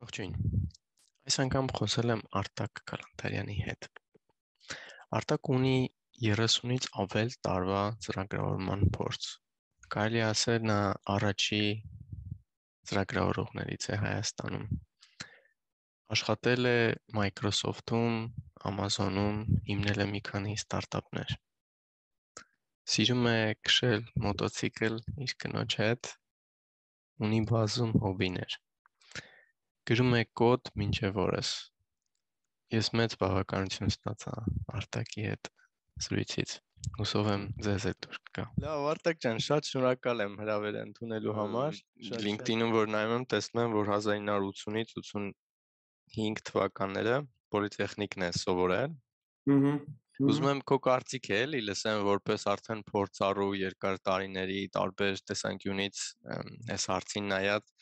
Ողջույն։ Այս անգամ խոսել եմ Արտակ Կալանթարյանի հետ։ Արտակ ունի 30-ից ավել տարվա ծրագրավորման փորձ։ Կարելի է ասել նա առաջի ծրագրավորողներից է Հայաստանում։ Աշխատել է Microsoft-ում, Amazon-ում, հիմնել է մի քանի ստարտափներ։ Սիրում է քշել մոտոցիկլ իր կնոջ հետ, ունի բազում հոբիներ։ Գրում է կոդ մինչև օրս։ Ես մեծ բավականություն ստացա Արտակի հետ զրույցից։ Հուսով եմ ձեզ էլ դուր կգա։ Լավ, Արտակ ջան, շատ շնորհակալ եմ հրավեր ընդունելու համար։ LinkedIn-ում որ նայում եմ, տեսնում եմ, որ 1980-ից 85 թվականները պոլիտեխնիկն է սովորել։ Ուզում եմ քո կարծիքը էլի լսեմ, որպես արդեն փորձառու երկար տարիների տարբեր տեսանկյունից այս հարցին նայած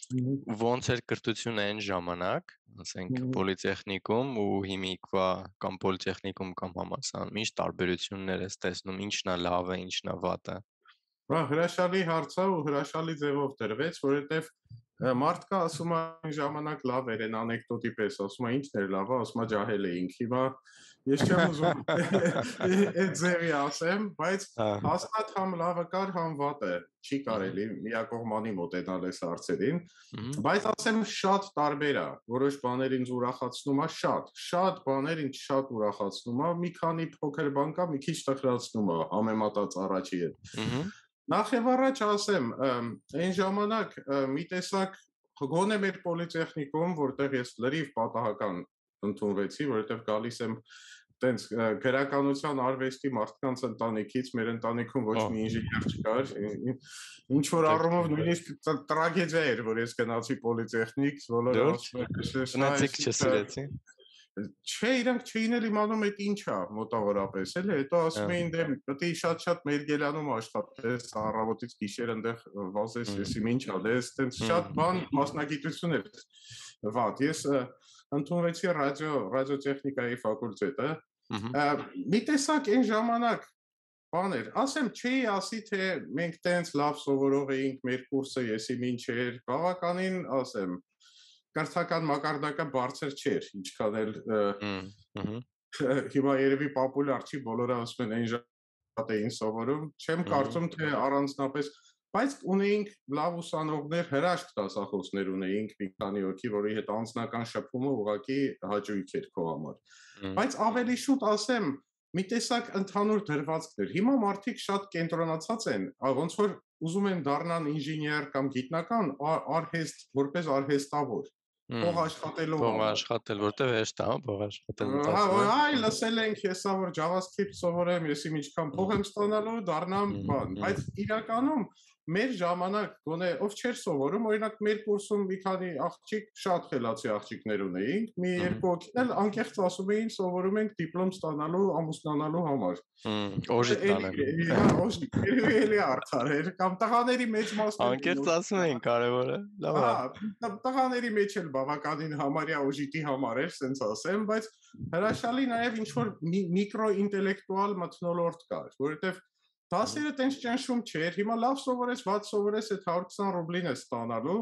ոնց էր կրթությունը այն ժամանակ, ասենք պոլիտեխնիկում ու հիմիկվա կամ պոլիտեխնիկում կամ համալսարանում, ինչ տարբերություններ ես տեսնում, ինչն է լավը, ինչն է վատը։ Հրաշալի հարց է ու հրաշալի ձևով դրվեց, որովհետև մարդկա ասում է այն ժամանակ լավ էր, այն անեկդոտի պես ասում է ինչն էր լավ, ասում է ջահել էինք։ Հիմա ես չեմ ուզում այդ ձևի ասեմ, բայց հաստատ համ լավը կար, համ վատը չի կարելի միակողմանի մոտենալ այս հարցերին, բայց ասեմ շատ տարբեր է, որոշ բաներ ինձ ուրախացնում է շատ բաներ ինձ շատ ուրախացնում է, մի քանի փոքր բան կա, մի քիչ տխրացնում է համեմատած առաջի հետ։ Նախ եւ առաջ ասեմ, այն ժամանակ մի տեսակ գոնե մեր պոլիտեխնիկում, որտեղ ես լրիվ պատահական ընդունվեցի, որովհետեւ գալիս եմ տենց գրականության արվեստի մարդկանց ընտանիքից, մեր ընտանիքում ոչ մի ինժեներ չկար, ինչ որ առումով նույնիսկ տրագեդիա էր, որ ես գնացի պոլիտեխնիկ, բոլորը ասում Չէ, իրանք չէին էլ իմանում այդ ինչ է մոտավորապես, էլի, հետո ասում էին դե պետք է շատ Մերգելյանում աշխատես, առավոտից գիշեր այնտեղ վազես, եսիմ ինչ ա, դե այտենց շատ բան մասնագիտություն էր վատ։ Ես ընդունվեցի ռադիոտեխնիկայի ֆակուլտետը։ Մի տեսակ այն ժամանակ բան էր, ասեմ չի ասի թե մենք տենց լավ սովորող էինք, մեր կուրսը եսիմ ինչ էր, բավականին ասեմ կրթական մակարդակը բարձր չէր, ինչքան էլ հիմա երևի պոպուլյար չի, բոլորը ասում են այն ժամանակ էին սովորում, չեմ կարծում թե առանձնապես, բայց ունեինք լավ ուսանողներ, հրաշք դասախոսներ ունեինք մի քանի հոգի, որի հետ անձնական շփումը ուղղակի հաճույք էր քո համար։ Բայց ավելի շուտ ասեմ, մի տեսակ ընդհանուր դրվածքներ։ Հիմա մարդիկ շատ կենտրոնացած են, ոնց որ ուզում են դառնան ինժեներ կամ գիտնական, արհեստ, որպես արհեստավոր։ Փող աշխատել, որտեղ հեշտ է, փող աշխատել։ Այ լսել ենք հեսա որ JavaScript սովորեմ, ես ինչքան փող եմ ստանալու, դառնամ բան, բայց իրականում մեր ժամանակ գոնե ով չէր սովորում, օրինակ մեր կուրսում մի քանի աղջիկ, շատ խելացի աղջիկներ ունեինք, մի երկու հոգին էլ անկեղծ ասում էին սովորում ենք դիպլոմ ստանալու, ամուսնանալու համար։ Օժիտ տանեմ։ Օժիտ, էլի արդար էր, կամ տղաների մեծ մասն անկեղծ ասում էին կարևորը, լավ է։ Տղաների մեջ էլ բավականին համարյա օժիտի համար էր, սենց ասեմ, բայց հրաշալի նաև ինչ որ միկրոինտելեկտուալ մթնոլորտ կար, որովհետև դասերը տենց ճնշում չէր, հիմա լավ սովորես, վատ սովորես, այդ 120 ռուբլին է ստանալու,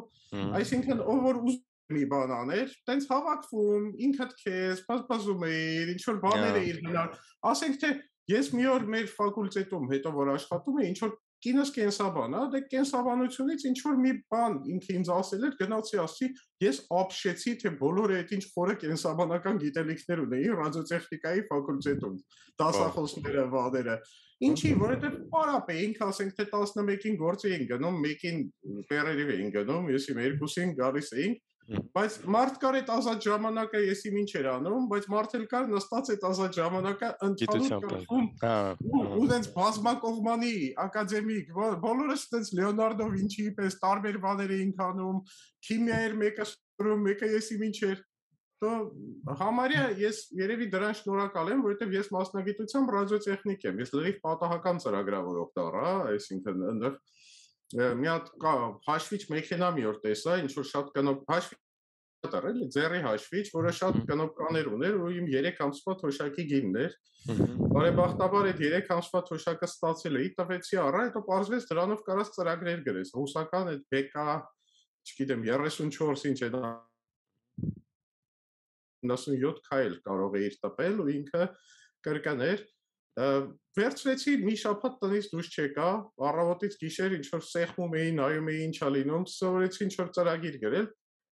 այսինքն ով որ ուզում մի բան աներ, տենց հավաքվում, ինքդ քեզ, բազբազում էիր, ինչ որ բաներ էիր գնալ, ասենք թե ես մի օր մեր ֆակուլտետում հետո որ աշխատում էի, ինչ որ կինս կենսաբան, դե կենսաբանությունից ինչ որ մի բան ինքը ինձ ասել էր, գնացի ասի, ես ապշեցի, թե բոլորը այդ ինչ խորը կենսաբանական գիտելիքներ ունեին ռադիոտեխնիկայի ֆակուլտետում, դասախոսները, վաները։ Ինչի, որովհետև պարապ էինք, ասենք թե 11-ին գործ էինք գնում, 1-ին պերերիվ էինք գնում, ես իմ 2-ին գալիս էինք, բայց մարդ կար այդ ազատ ժամանակը եսիմ ինչ էր անում, բայց մարդ էլ կար նստած այդ ազատ ժամանակը ընդհանուր կրթում ու դենց բազմակողմանի ակադեմիկ, բոլորս դենց Լեոնարդո Վինչիի պես տարբեր բաներ էինք անում, քիմիա էր մեկը սովորում, մեկը եսիմ ինչ էր, то համարյա ես երևի դրան շնորհակալ եմ, որովհետև ես մասնագիտությամբ ռադիոտեխնիկ եմ, ես լրիվ պատահական ծրագրավորող դառա, այսինքն այնտեղ մի հատ հաշվիչ մեքենա մի օր տեսա, ինչ որ շատ կնոպ հաշվիչ էլի ձեռի հաշվիչ, որը շատ կնոպկաներ ուներ ու իմ 3 ամսվա թոշակի գինն էր։ Բարեբախտաբար այդ 3 ամսվա թոշակը ստացել էի, տվեցի առա, հետո պարզվեց դրանով կարած ծրագրեր գրես, ռուսական այդ BK, չգիտեմ 34 ինչ է դա 97 քայլ կարող էր տպել ու ինքը կրկներ վերցրեցի մի շաբաթ տնից դուրս չեկա, առավոտից գիշեր ինչ որ սեղմում էի, նայում էի ինչա լինում, սովորեցի ինչ որ ծրագիր գրել,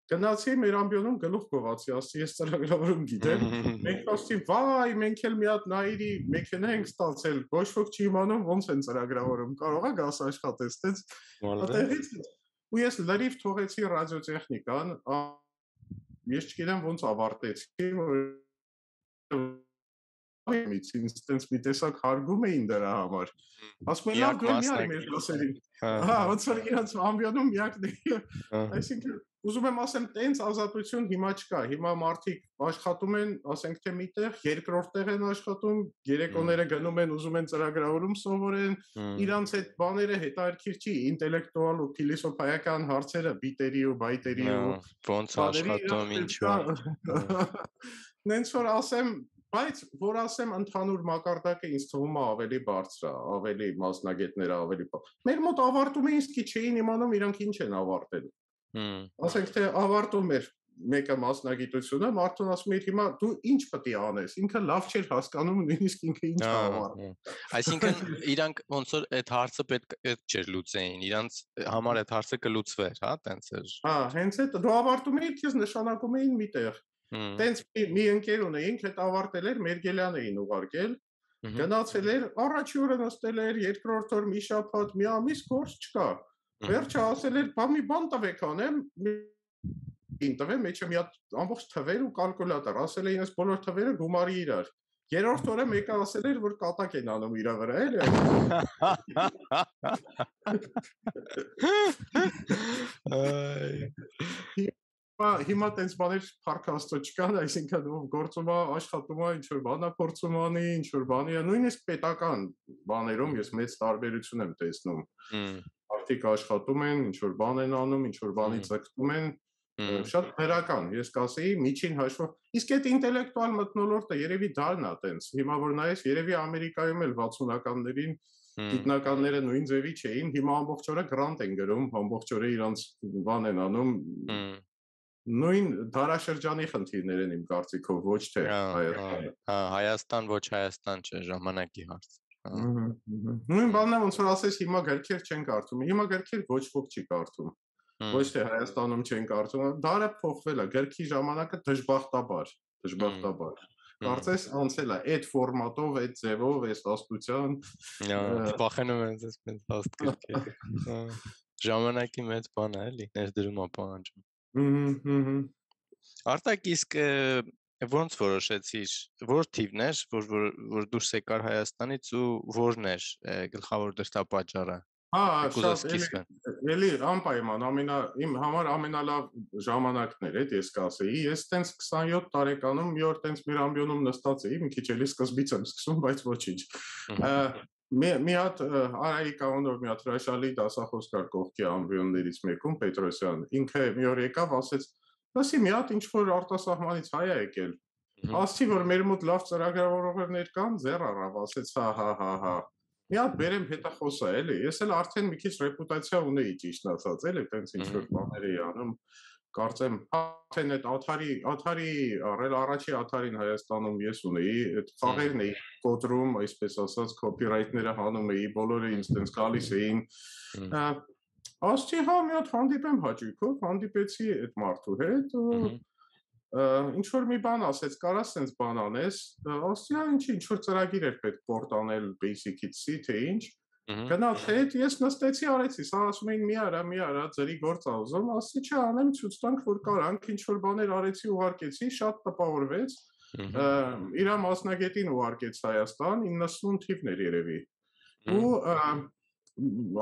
գնացի մեր ամբիոնում գլուխ գովացի, ասի ես ծրագրավորում գիտեմ, մենք ասի վայ, մենք էլ մի հատ նայրի մեքենա ենք ստացել, ոչ ոք չի իմանում ոնց են ծրագրավորում, կարող է գաս աշխատես, տենց այդտեղից ու ես լրիվ թողեցի ռադիոտեխնիկան, ես չգիտեմ ոնց ավարտեցի, ինստանս մի տեսակ հարգում էին դրա համար։ Ասում են լավ դու մի արի մեր դասերին։ Ոնց որ իրանց ամբիոնում միակն է։ Այսինքն ուզում եմ ասեմ տենց ազատություն հիմա չկա։ Հիմա մարդիկ աշխատում են, ասենք թե միտեղ, երկրորդ տեղ են աշխատում, երեկոները գնում են, ուզում են ծրագրավորում սովորեն, իրանց այդ բաները հետաքրքիր չի, ինտելեկտուալ ու փիլիսոփայական հարցերը, բիտերի ու բայտերի ու ոնց աշխատում, ինչու։ Նենց որ ասեմ Բայց որ ասեմ ընդհանուր մակարդակը ինձ թվում է ավելի բարձր է, ավելի մասնագետները ավելի Մեր մոտ ավարտում էին, իսկ չէին իմանում իրանք ինչ են ավարտել։ Ասենք թե ավարտում էր մեկը մասնագիտությունը, մարդուն ասում էր հիմա դու ինչ պետք է անես, ինքը լավ չէր հասկանում նույնիսկ ինքը ինչ է ավարտում։ Այսինքն իրանք ոնց որ այդ հարցը պետք չէր լուծեին, իրանց համար այդ հարցը կլուծվեր, հա, տենց էր։ Հենց այդ դու ավարտում էիր, քեզ նշանակում էին միտեղ։ Տենց մի ընկեր ունեինք, հետ ավարտել էր, Մերգելյան էին ուղարկել, գնացել էր, առաջի օրը նստել էր, երկրորդ օր մի շաբաթ, մի ամիս գործ չկա։ Վերջը ասել էր, բա մի բան տվեք անեմ, տվեմ, մեջը մի հատ ամբողջ թվեր ու կալկուլյատոր, ասել էին, այս բոլոր թվերը գումարի իրար։ Երրորդ օրը մեկը ասել էր, որ կատակ են անում իրա վրա, էլի։ Հիմա տենց բաներ փառք Աստծո չկան, այսինքն գործում է, աշխատում է, ինչ որ բան է փորձում անի, ինչ որ բանի է, նույնիսկ պետական բաներում ես մեծ տարբերություն եմ տեսնում։ Մարդիկ աշխատում են, ինչ որ բան են անում, ինչ որ բանի ձգտում են, շատ դրական, ես կասեի միջին հաշվով։ Իսկ այդ ինտելեկտուալ մթնոլորտը երևի դառն է տենց։ Հիմա որ նայես, երևի Ամերիկայում էլ 60-ականներին գիտնականները նույն ձևի չէին, հիմա ամբողջ օրը գրանտ են գրում, ամբողջ օրը իրանց բան են անում։ Նույն դարաշրջանի խնդիրներ են իմ կարծիքով, ոչ թե Հայաստանը։ Հայաստան ոչ Հայաստան չէ, ժամանակի հարց։ Նույն բանն է, ոնց որ ասես հիմա գրքեր չեն կարդում, հիմա գրքեր ոչ ոք չի կարդում։ Ոչ թե Հայաստանում չեն կարդում, դարը փոխվել է, գրքի ժամանակը դժբախտաբար։ Կարծես անցել է այդ ֆորմատով, այդ ձևով, այս հաստության։ Փոխանում են այսպես հաստ գրքի։ Ժամանակի մեծ բան է, էլի, ներդրում է պահանջում։ Արտակ իսկ ոնց որոշեցիր, որ թիվն էր, որ դուրս եկար Հայաստանից ու որն էր գլխավոր դրդապատճառը։ Էլի անպայման իմ համար ամենալավ ժամանակն էր, այդ ես կասեի, ես տենց 27 տարեկանում մի օր տենց մեր ամբիոնում նստած էի, մի քիչ էլի սկզբից եմ սկսում, բայց ոչինչ։ Մի հատ Արայիկ անունով մի հատ հրաշալի դասախոս կար կողքի ամբիոններից մեկում, Պետրոսյան, ինքը մի օր եկավ, ասեց, ասի մի հատ ինչ-որ արտասահմանից հայ է եկել, ասի, որ մեր մոտ լավ ծրագրավորողներ կան, ձեռ առավ, ասեց, հա, մի հատ բերեմ հետախոսա, էլի, ես էլ արդեն մի քիչ ռեպուտացիա ունեի ճիշտ ասած, էլի, տենց ինչ-որ բաներ էի անում, կարծեմ, արդեն այդ աթարի, առաջի աթարին Հայաստանում ես ունեի, այդ խաղերն էի կոտրում, այսպես ասած, կոպիրայթները հանում էի, բոլորը ինձ տենց գալիս էին, ասցի, հա, մի հատ հանդիպեմ հաճույքով, հանդիպեցի այդ մարդու հետ, ինչ-որ մի բան ասեց, կարաս սենց բան անես, ասցի, հա, ինչ-որ ծրագիր էր պետք պորտ անել basic-ից C, թե ինչ, գնաց հետ, ես նստեցի, արեցի, սա ասում էին մի արա, ձերի գործ ուզում, ասցի, չէ, անեմ, ցույց տանք, որ կարանք, ինչ-որ բաներ արեցի, ուղարկեցի, շատ տպավորվեց, իրա մասնագետին ուղարկեց Հայաստան, 90 թիվն էր երևի, ու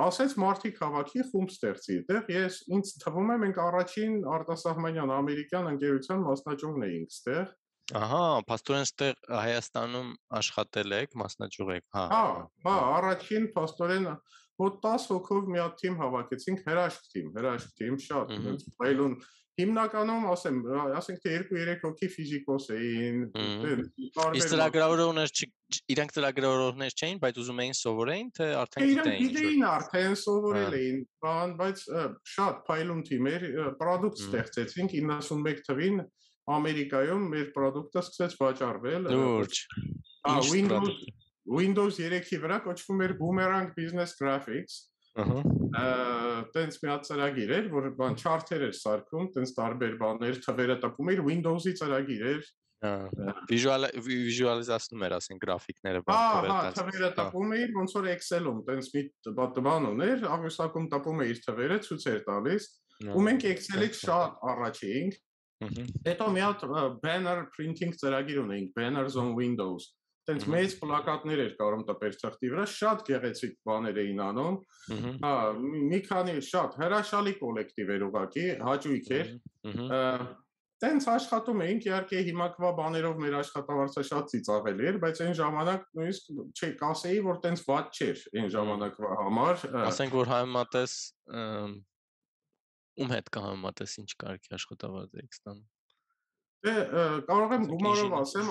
ասեց մարդիկ հավաքի խումբ ստեղծի այդտեղ, ինձ թվում է մենք առաջին արտասահմանյան ամերիկյան ընկերության մասնաճյուղն էինք ստեղ։ Ահա, փաստորեն ստեղ Հայաստանում աշխատել եք, մասնաճյուղ եք, հա։ Հա, առաջին փաստորեն մոտ 10 հոգով մի հատ թիմ հավաքեցինք, հրաշք թիմ, շատ փայլուն հիմնականում ասենք թե 2-3 հոգի ֆիզիկոս էին, իսկ ծրագրավորողներ իրանք ծրագրավորողներ չէին, բայց ուզում էին սովորեին, թե արդեն գիտեին արդեն սովորել էին, բայց շատ փայլուն թիմ էր, պրոդուկտ ստեղծեցինք 91 թվին, Ամերիկայում մեր product-ը սկսեց վաճառվել։ Լուրջ։ Windows 3-ի վրա կոչվում էր Boomerang Business Graphics։ Տենց մի հատ ծրագիր էր, որ բան չարթեր էր սարքում, տենց տարբեր բաներ, թվերը տպում էր, Windows-ի ծրագիր էր։ Վիժուալիզացնում էր, ասենք, գրաֆիկները թվերը տպում էր, ոնց որ Excel-ում, տենց մի բան ուներ, աղյուսակում տպում էր թվերը, ցույց էր տալիս, ու մենք Excel-ից շատ առաջ էինք։ Հետո մի հատ banner printing ծրագիր ունեինք, Banners on Windows։ Տենց մեծ պլակատներ էր կարում տպել թղթի վրա, շատ գեղեցիկ բաներ էին անում։ Մի քանի շատ հրաշալի կոլեկտիվ էր ուղղակի, հաճույք էր։ Տենց աշխատում էինք, իհարկե հիմակվա բաներով մեր աշխատավարձը շատ ծիծաղելի էր, բայց այն ժամանակ նույնիսկ կասեի, որ տենց վատ չէր այն ժամանակվա համար։ Ասենք, որ համեմատես ում հետ կհամեմատես, ինչ կարգի աշխատավարձ եք ստանում։ Դե կարող եմ գումարով ասեմ,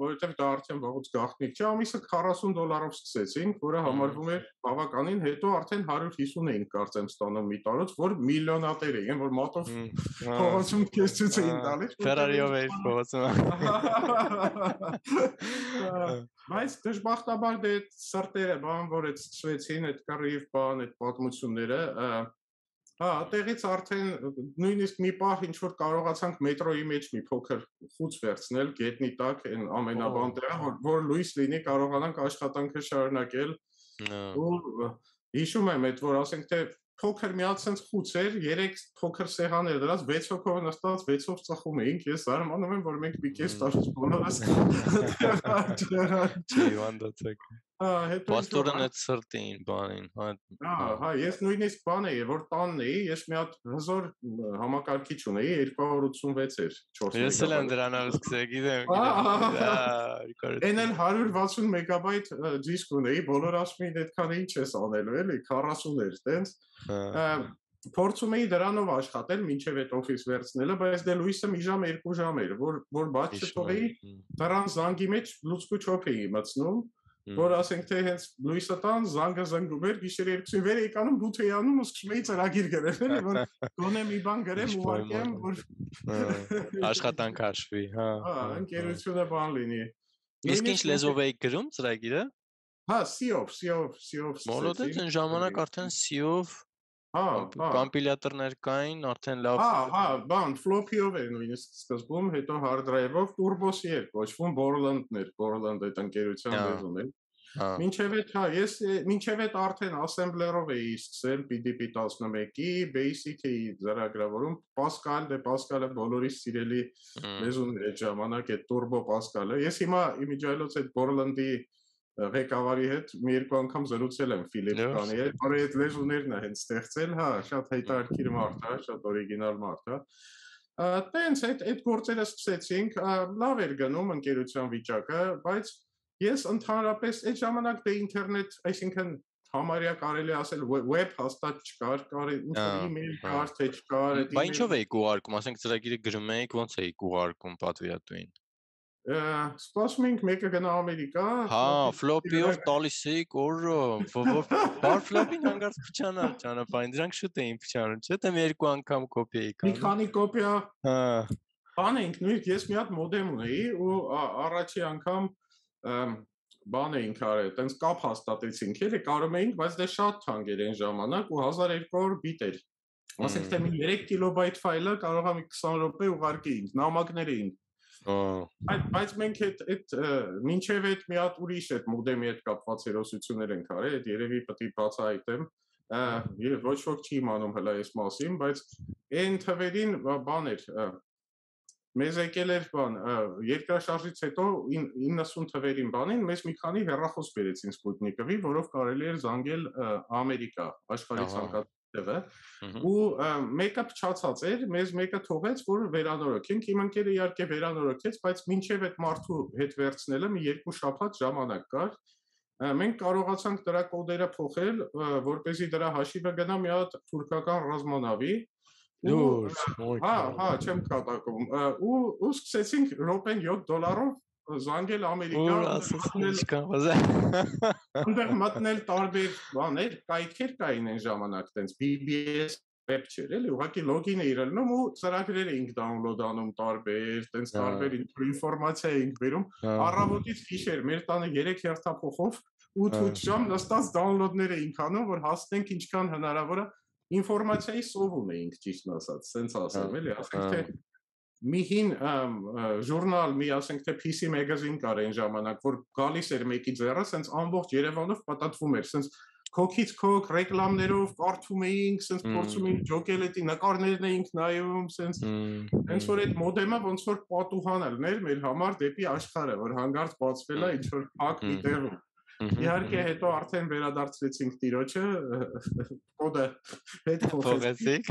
որովհետև դա արդեն վաղուց գաղտնիք չէ, ամիսը $40 սկսեցինք, որը համարվում էր բավականին, հետո արդեն 150 էինք կարծեմ ստանում մի տարուց, որ միլիոնատեր էին, որ մատով փողոցում քեզ ցույց էին տալիս։ Ֆերարիով էի փողոցում։ Բայց դժբախտաբար դե սրտերը բան, որ այդ սկսվեցին, այդ կռիվ բան, այդ պատմությունները, տեղից արդեն նույնիսկ մի պահ ինչ որ կարողացանք մետրոյի մեջ մի փոքր խուց վերցնել գետնի տակ այն ամենաբան տեղը, որ լույս լինի, կարողանանք աշխատանքը շարունակել։ Ու հիշում եմ այդ, որ ասենք թե փոքր մի հատ sense խուց էր, 3 փոքր սեղան էր դրած, 6 հոգով նստած 6-ով ծխում էինք, ես զարմանում եմ, որ մենք մի քիչ տարուց բոլորս Չիվանդացեք։ Պաստորն այդ սրտին բանին, ես նույնիսկ բան էի, որ տանն էի, ես մի հատ հզոր համակարգիչ ունեի, 286 էր, 4 Ես էլ եմ դրանով սկսել, գիտեմ։ Այն էլ 160 մեգաբայթ դիսկ ունեի, բոլոր ասում էին այդքան ինչ ես անելու, էլի 40 էր, տենց։ Փորձում էի դրանով աշխատել մինչև այդ օֆիս վերցնելը, բայց դե լույսը մի ժամ, 2 ժամ էր, որ բաց չթողեի, դրան զանգի մեջ լուցկու չոփ էի մտցնում, որ ասենք թե հենց լույսը տան, զանգը զանգում էր, գիշերը 2-ին վեր էի կանում, բութ էի անում ու սկսում էի ծրագիր գրել, էլի, որ գոնե մի բան գրեմ, ուղարկեմ, որ աշխատանք հաշվի, ընկերությունը բան լինի։ Իսկ ինչ լեզվով էի գրում ծրագիրը։ C-ով։ Մոլոդեց այն ժամանակ արդեն C-ով կոմպիլյատորներ կային, արդեն լավ։ Բան, floppy-ով էր նույնիսկ սկզբում, հետո hard drive-ով Turbo-ի էր կոչվում, Borland-ներ, Borland այդ ընկերության լեզուն էր։ Մինչև այդ արդեն assembler-ով էի սկսել PDP 11-ի, Basic էի ծրագրավորում, Pascal-ը բոլորիս սիրելի լեզուն էր այդ ժամանակ, այդ Turbo Pascal-ը։ Ես հիմա իմիջիայլոց այդ Borland-ի ղեկավարի հետ մի երկու անգամ զրուցել եմ Ֆիլիպ Կանի հետ, որ այդ լեզուներն է հենց ստեղծել, շատ հետաքրքիր մարդ է, շատ օրիգինալ մարդ է։ Տենց այդ գործերը սկսեցինք, լավ էր գնում ընկերության վիճակը, բայց ես ընդհանրապես այդ ժամանակ դե ինտերնետ, այսինքն համարյա կարելի ասել web հաստատ չկար, email կար, թե չկար։ Բա ինչով էիք ուղարկում, ասենք ծրագիրը գրում էիք, ոնց էիք ուղարկում պատվիրատուին։ Սպասում ենք մեկը գնա Ամերիկա։ Ֆլոպիով տալիս էիք օրը, բար ֆլոպին հանգարց փչանալ ճանապարհին, դրանք շուտ էին փչանում, չէ՞, թե մի երկու անգամ կոպի էիք անում։ Մի քանի կոպիա։ Բան էինք, նույնիսկ ես մի հատ մոդեմ ունեի ու առաջի անգամ բան էինք արել, տենց կապ հաստատեցինք, էլի կարում էինք, բայց դե շատ թանկ էր այն ժամանակ ու 1200 բիտ էր։ Ասենք թե մի 3 կիլոբայթ ֆայլը կարող է 20 րոպե ուղարկեինք, նամակներ էինք։ Բայց մենք այդ մինչև այդ մի հատ ուրիշ այդ մոդեմի հետ կապված հերոսություններ ենք արել, այդ երևի պետք է բացահայտեմ, ոչ ոք չի իմանում հələ այս մասին, բայց այն թվերին բան էր, մեզ եկել էր բան, երկրաշարժից հետո 90 թվերին բանին մեզ մի քանի հեռախոս բերեցին Sputnik-ով, որով կարելի էր զանգել Ամերիկա, աշխարհի ցանկացած տեղը, ու մեկը փչացած էր, մեզ մեկը թողեց, որ վերանորոգենք, իմ ընկերը իհարկե վերանորոգեց, բայց մինչև այդ մարդու հետ վերցնելը մի 2 շաբաթ ժամանակ կար, մենք կարողացանք դրա կոդերը փոխել, որպեսզի դրա հաշիվը գնա մի հատ թուրքական ռազմանավի, չեմ կատակում, ու սկսեցինք րոպեն $7 զանգել Ամերիկա, այնտեղ մտնել տարբեր բաներ, կայքեր կային այն ժամանակ, տենց BBS web չէր, էլի, ուղղակի login-ը իրելնում ու ծրագրեր էինք download անում տարբեր, տենց տարբեր ինֆորմացիա էինք բերում, առավոտից գիշեր մեր տանը 3 հերթափոխով 8 ժամ նստած download-ներ էինք անում, որ հասնենք ինչքան հնարավոր է ինֆորմացիայի սովում էինք ճիշտ ասած, սենց ասեմ, էլի, ասենք թե մի հին ժուրնալ, մի ասենք թե PC magazine կար այն ժամանակ, որ գալիս էր մեկի ձեռը, սենց ամբողջ Երևանով պատատվում էր, սենց քոքից քոք ռեկլամներով կարդում էինք, սենց փորձում էինք ջոկելետի նկարներն էինք նայում, սենց հենց որ այդ մոդեմը ոնց որ պատուհան էր մեր համար դեպի աշխարհը, որ հանգարց բացվել է ինչ որ փակ մի տեղում։ Իհարկե հետո արդեն վերադարձրեցինք տիրոջը, կոդը հետ փոխեցիք։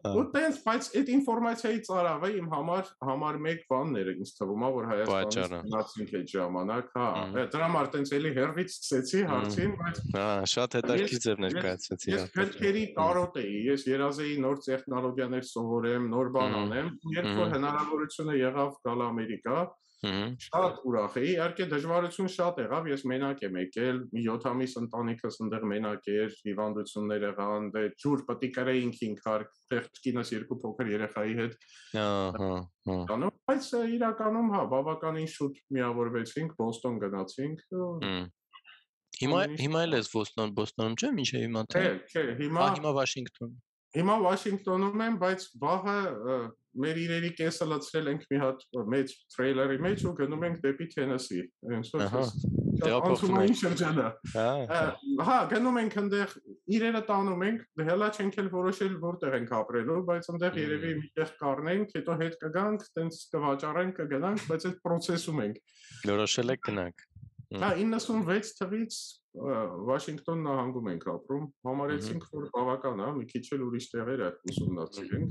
Ու տենց, բայց այդ ինֆորմացիայի ծարավը իմ համար մեկ բանն էր ինձ թվում, որ Հայաստանից գնացինք այդ ժամանակ, դրա համար տենց էլի հերվից սկսեցի հարցին, բայց շատ հետաքրքիր ձև ներկայացրեցի։ Ես քրքերի կարոտ էի, ես երազ էի նոր տեխնոլոգիաներ սովորեմ, նոր բան անեմ, երբ որ հնարավորությունը եղավ գալ Ամերիկա, շատ ուրախ էի, իհարկե դժվարություն շատ եղավ, ես մենակ եմ եկել, մի 7 ամիս ընտանիքս ընդեղ մենակ էր, հիվանդություններ եղան, դե ջուր պտի կրեինք ինքարկ, թեղկինս 2 փոքր երեխայի հետ։ Բայց իրականում բավականին շուտ միավորվեցինք, Բոստոն գնացինք։ Հիմա էլ ես Բոստոնում չեմ, ինչ է հիմա թե։ Չէ, հիմա Վաշինգտոն։ Հիմա Վաշինգտոնում եմ, բայց վաղը մեր իրերի կեսը լցրել ենք մի հատ մեծ տրեյլերի մեջ ու գնում ենք դեպի Թենեսի։ Անցումային շրջանը։ Հա, գնում ենք այնտեղ իրերը տանում ենք, հելա չենք էլ որոշել որտեղ ենք ապրելու, բայց այնտեղ երևի միտեղ կառնենք, հետո հետ կգանք, տենց կվաճառենք, կգնանք, բայց այդ process-ում ենք։ Որոշել եք գնանք։ Հա 96 թվից Վաշինգտոն նահանգում ենք ապրում, համարեցինք, որ բավական է, մի քիչ էլ ուրիշ տեղեր ուսումնասիրենք։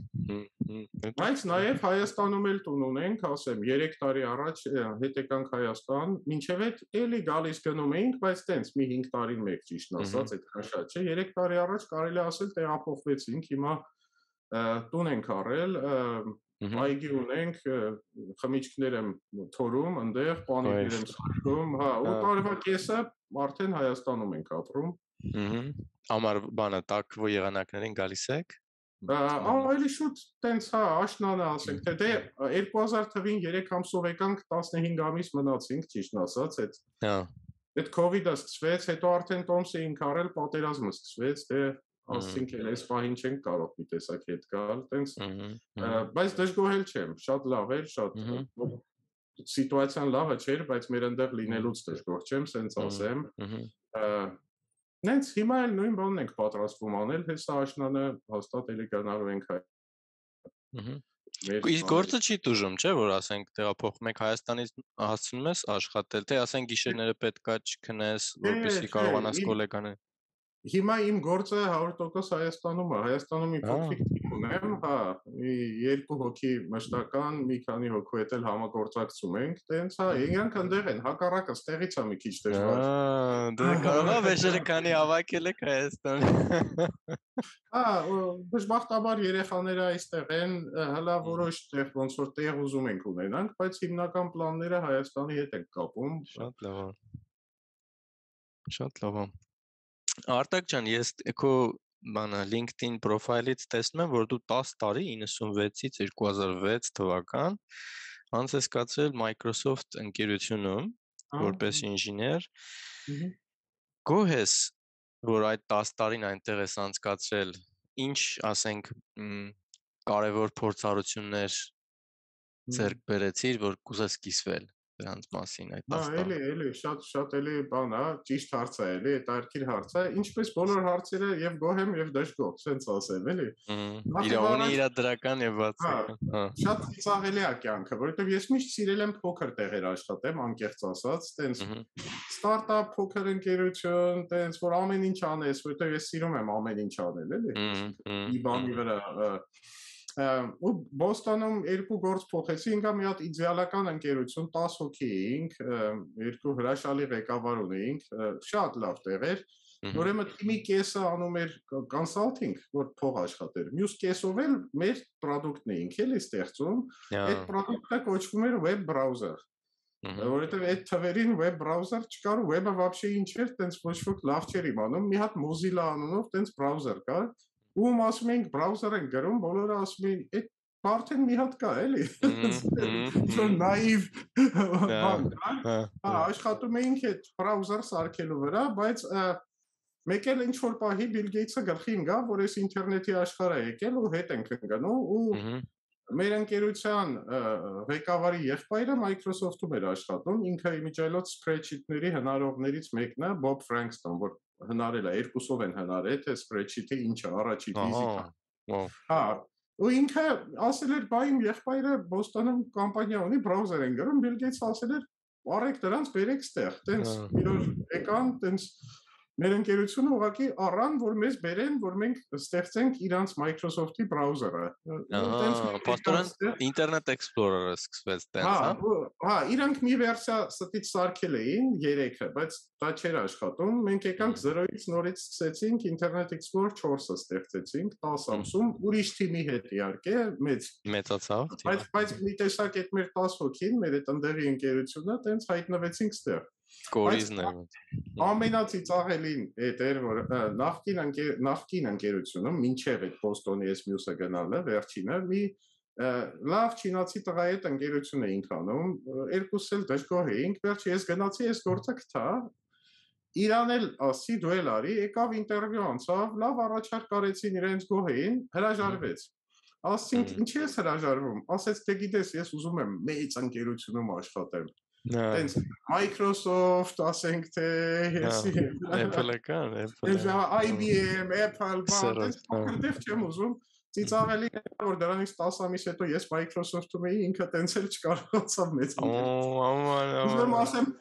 Բայց նաև Հայաստանում էլ տուն ունենք, ասեմ, 3 տարի առաջ հետ եկանք Հայաստան, մինչև այդ էլի գալիս գնում էինք, բայց տենց մի 5 տարին մեկ ճիշտ ասած, այդքան շատ չէ, 3 տարի առաջ կարելի ասել տեղափոխվեցինք, հիմա տուն ենք առել, այգի ունենք, խմիչքներ եմ թորում, այնտեղ պանիրներ եմ սարքում, հա, ու տարվա կեսը արդեն Հայաստանում ենք ապրում։ Ամառ բանը տաք եղանակներին գալիս եք։ Ավելի շուտ տենց հա աշնանը ասենք, թե դե 2000 թվին 3 ամսով եկանք 15 ամիս մնացինք, ճիշտ ասած, այդ COVID-ը սկսվեց, հետո արդեն տոմս էինք առել, պատերազմը սկսվեց, դե ասենք էլ այս պահին չենք կարող մի տեսակ հետ գալ, տենց, բայց դժգոհել չեմ, շատ լավ էր, շատ սիտուացիան լավը չէր, բայց մեր ընդեղ լինելուց դժգոհ չեմ, սենց ասեմ, նենց հիմա էլ նույն բանն ենք պատրաստվում անել, հեսա աշնանը հաստատ էլի գնալու ենք հայ։ Իսկ գործը չի տուժում, չէ, որ ասենք տեղափոխում եք Հայաստանից հասցնում ես աշխատել, թե ասենք գիշերները պետքա չքնես, որպեսզի կարողանաս գոլեկանել։ Հիմա իմ գործը 100% Հայաստանում է, Հայաստանում մի փոքրիկ թիմ ունեմ, հա, մի 2 հոգի մշտական, մի քանի հոգու հետ էլ համագործակցում ենք, տենց, հա, իրանք այնտեղ են, հակառակը ստեղից է մի քիչ դժվար։ Դե կարող է վեշերը քանի հավաքել եք Հայաստան։ Հա, դժբախտաբար երեխաները այստեղ են, հələ որոշ տեղ ոնց որ տեղ ուզում ենք ունենանք, բայց հիմնական պլանները Հայաստանի հետ ենք կապում։ Շատ լավ է։ Շատ լավ է։ Արտակ ջան, ես քո բանը LinkedIn պրոֆայլից տեսնում եմ, որ դու 10 տարի 96-ից 2006 թվական անց ես կացրել Microsoft ընկերությունում որպես ինժեներ։ Գոհ ես, որ այդ 10 տարին այնտեղ ես անցկացրել, ինչ, ասենք, կարևոր փորձառություններ ձեռք բերեցիր, որ կուզես կիսվել դրանց մասին այդ 10 տարի։ Էլի, շատ էլի բան է, ճիշտ հարց է էլի, հետաքրքիր հարց է, ինչպես բոլոր հարցերը եւ գոհ եմ եւ դժգոհ, սենց ասեմ, էլի։ Իրավունի իրադրական եւ բացական։ Շատ ծաղելի է կյանքը, որովհետեւ ես միշտ սիրել եմ փոքր տեղեր աշխատեմ, անկեղծ ասած, տենց ստարտափ փոքր ընկերություն, տենց որ ամեն ինչ անես, որովհետեւ ես սիրում եմ ամեն ինչ անել, էլի։ Մի բանի վրա ու Բոստոնում 2 գործ փոխեցի, ինքա մի հատ իդեալական ընկերություն, 10 հոգի էինք, 2 հրաշալի ղեկավար ունեինք, շատ լավ տեղ էր, ուրեմն թիմի կեսը անում էր consulting, որ փող աշխատեր, մյուս կեսով էլ մեր product-ն էինք էլի ստեղծում, այդ product-ը կոչվում էր web browser, որովհետև այդ թվերին web browser չկար, web-ը вообще ինչ էր, տենց ոչ ոք լավ չէր իմանում, մի հատ Mozilla անունով տենց browser կար, ում ասում էինք browser են գրում, բոլորը ասում էին, այդ արդեն մի հատ կա, էլի։ Ինչ-որ նայիվ բան կար, աշխատում էինք այդ browser սարքելու վրա, բայց մեկ էլ ինչ-որ պահի Bill Gates-ը գլխի ընկավ, որ այս ինտերնետի աշխարհ է եկել ու հետ ենք ընկնում ու մեր ընկերության ղեկավարի եղբայրը Microsoft-ում էր աշխատում, ինքը իմիջիայլոց spreadsheet-ների հնարողներից մեկն է, Bob Frankston, որ հնարել է, երկուսով են հնարել, թե spreadsheet-ը ինչ է, առաջի ֆիզիկա։ Հա, ու ինքը ասել էր, բա իմ եղբայրը Բոստոնում կամպանիա ունի, browser են գրում, Bill Gates ասել էր, արեք դրանց բերեք ստեղ, տենց մի օր եկան, տենց մեր ընկերությունը ուղղակի առան, որ մեզ բերեն, որ մենք ստեղծենք իրանց Microsoft-ի browser-ը։ Պաստորեն Internet Explorer-ը սկսվեց տենց, հա, իրանք մի վերսիա ստից սարքել էին 3-ը, բայց դա չէր աշխատում։ Մենք եկանք 0-ից նորից սկսեցինք Internet Explorer 4-ը ստեղծեցինք 10 ամսում, ուրիշ թիմի հետ իհարկե, մեծացավ թիմը։ Բայց մի տեսակ այդ մեր 10 հոգին, մեր այդ ընդդերի ընկերությունը, տենց հայտնվեցինք ստեղ։ Կորիզներ։ Ամենածիծաղելին այդ էր, որ նախկին ընկերությունում մինչև այդ Բոստոնի այս մյուսը գնալը, վերջինը մի լավ չինացի տղայի հետ ընկերություն էինք անում, երկուսս էլ դժգոհ էինք, վերջի ես գնացի, այս գործը գտա, իրան էլ ասի դու էլ արի, եկավ ինտերվյու անցավ, լավ առաջարկ արեցին, իրենց գոհ էին, հրաժարվեց։ Ասենք ինչի ես հրաժարվում, ասեց դե գիտես, ես ուզում եմ մեծ ընկերությունում աշխատեմ։ Տենց Microsoft, ասենք թե Apple-ական, IBM, Apple, բան, չեմ ուզում, ծիծաղելի է, որ դրանից 10 ամիս հետո ես Microsoft-ում էի, ինքը տենց էլ չկարողացավ մեծ ուզում ասեմ,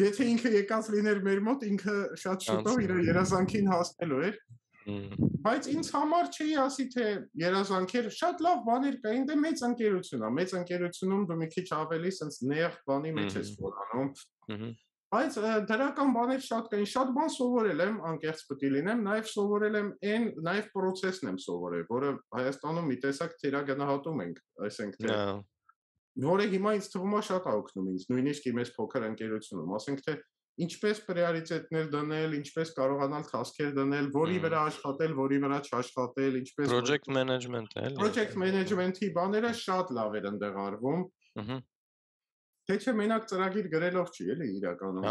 եթե ինքը եկած լիներ մեր մոտ, ինքը շատ շուտով իր երազանքին հասնելու էր, բայց ինձ համար չի ասի, թե երազանքեր, շատ լավ բաներ կային, դե մեծ ընկերություն է, մեծ ընկերությունում դու մի քիչ ավելի սենց նեղ բանի մեջ ես որանում, բայց դրական բաներ շատ կային, շատ բան սովորել եմ, անկեղծ պտի լինեմ, նաև սովորել եմ նաև պրոցեսն եմ սովորել, որը Հայաստանում մի տեսակ թերագնահատում ենք, այսենք թե, որը հիմա ինձ թվում է շատ է օգնում ինձ, նույնիսկ իմ այս փոքր ընկերությունում, ասենք թե ինչպես պրիորիտետներ դնել, ինչպես կարողանալ task-եր դնել, որի վրա աշխատել, որի վրա չաշխատել, ինչպես project management-ը, էլի։ Project management-ի բաները շատ լավ էր ընդեղ արվում։ Թե չէ մենակ ծրագիր գրելով չի, էլի իրականում։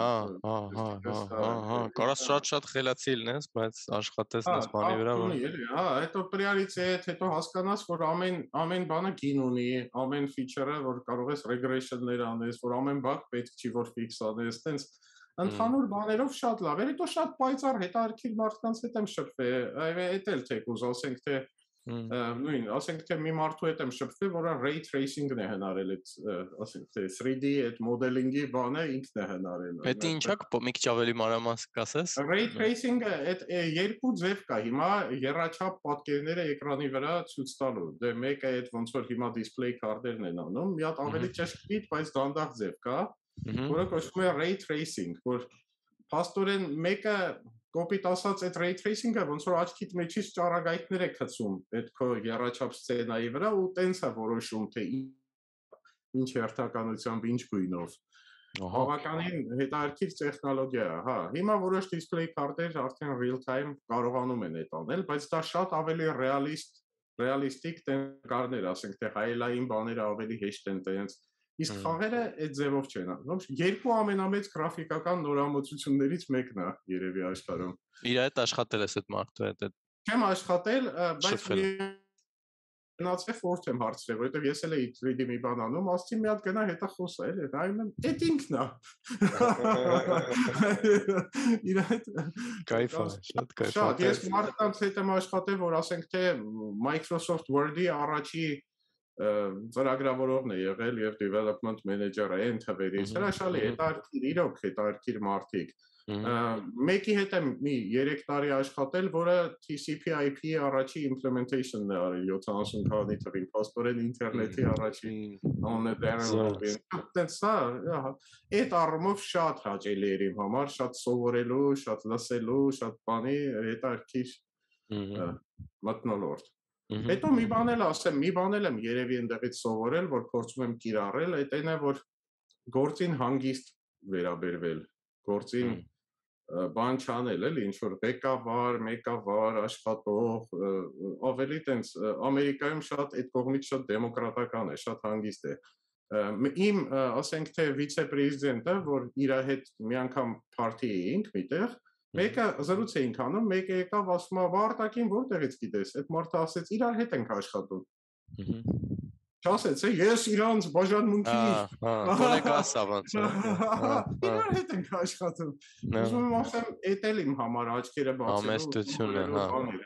Կարաս շատ խելացի լինես, բայց աշխատես նես բանի վրա, որ հա, հետո պրիորիտետ, հետո հասկանաս, որ ամեն բանը գին ունի, ամեն feature-ը, որ կարող ես regression-ներ անես, որ ամեն բug պետք չի որ fix անես, տենց ընդհանուր բաներով շատ լավ էր, հետո շատ պայծառ հետարքիր մարդկանց հետ եմ շփվել, այդ էլ թեկուզ, ասենք թե նույն, ասենք թե մի մարդու հետ եմ շփվել, որը ray tracing-ն է հնարել, ասենք թե 3D այդ modeling-ի բանը ինքն է հնարել։ Այդ ինչա՞ մի քիչ ավելի մանրամասն կասես։ Ray tracing-ը այդ երկու ձև կա, հիմա եռաչափ պատկերները էկրանի վրա ցույց տալու։ Դե մեկը այդ ոնց որ հիմա display card-երն են անում, մի հատ ավելի ճշգրիտ, բայց դանդաղ ձև կա, որը կոչվում է ray tracing, որ փաստորեն մեկը կոպիտ ասած այդ ray tracing-ը ոնց որ աչքիդ մեջից ճառագայթներ է գցում այդ քո երաչափ սցենայի վրա ու տենց է որոշում թե ինչ հերթականությամբ, ինչ գույնով։ Բավականին հետաքրքիր տեխնոլոգիա է, հա։ Հիմա որոշ display card-եր արդեն real time կարողանում են այդ անել, բայց դա շատ ավելի ռեալիստիկ տեխնիկաներ, ասենք թե highlight-ին բաները ավելի հեշտ են տենց։ Իսկ խաղերը այդ ձևով չեն անում։ Երկու ամենամեծ գրաֆիկական նորամուծություններից մեկն է երևի աշխարհում։ Իր հետ աշխատել ես այդ մարդու հետ։ Չեմ աշխատել, բայց գնացել ֆորթ եմ հարցրել, որովհետև ես էլ էի 3D մի բան անում, ասեցի մի հատ գնա հետա խոսա, էլի, նայում եմ, այդ ինքն է։ Իր հետ կայֆ է, շատ կայֆ է։ Շատ, ես մարդկանց հետ եմ աշխատել, որ ասենք թե Microsoft Word-ի առաջի ծրագրավորողն է եղել եւ development manager-ը այն թվերից։ Հրաշալի է, իրոք հետաքրքիր մարդիկ։ Մեկի հետ եմ մի 3 տարի աշխատել, որը TCP/IP առաջի implementation-ն է արել 70 քանի թվին, փաստորեն ինտերնետի առաջի on-the-down-ով։ Այդտենց այդ առումով շատ հաճելի էր իմ համար, շատ սովորելու, շատ լսելու, շատ բանի հետաքրքիր մթնոլորտ։ Հետո մի բան էլ ասեմ, մի բան էլ եմ երևի ընդեղից սովորել, որ փորձում եմ կիրառել, այդ այն է, որ գործին հանգիստ վերաբերվել, գործին բան չանել, էլի ինչ որ մեկավար աշխատող, ավելի տենց Ամերիկայում շատ այդ կողմից շատ դեմոկրատական է, շատ հանգիստ է։ Իմ ասենք թե վիցեպրեզիդենտը, որ իր հետ մի անգամ party էինք միտեղ, մեկը զրույց էինք անում, մեկը եկավ ասում է Վարդակին որտեղից գիտես, այդ մարդը ասեց իրար հետ ենք աշխատում։ Չասեց, ես իրանց բաժանմունքի կոլեգասա ոնց իրար հետ ենք աշխատում։ Ուզում եմ ասեմ, էդ էլ իմ համար աչքերը բացելու համեստությունը,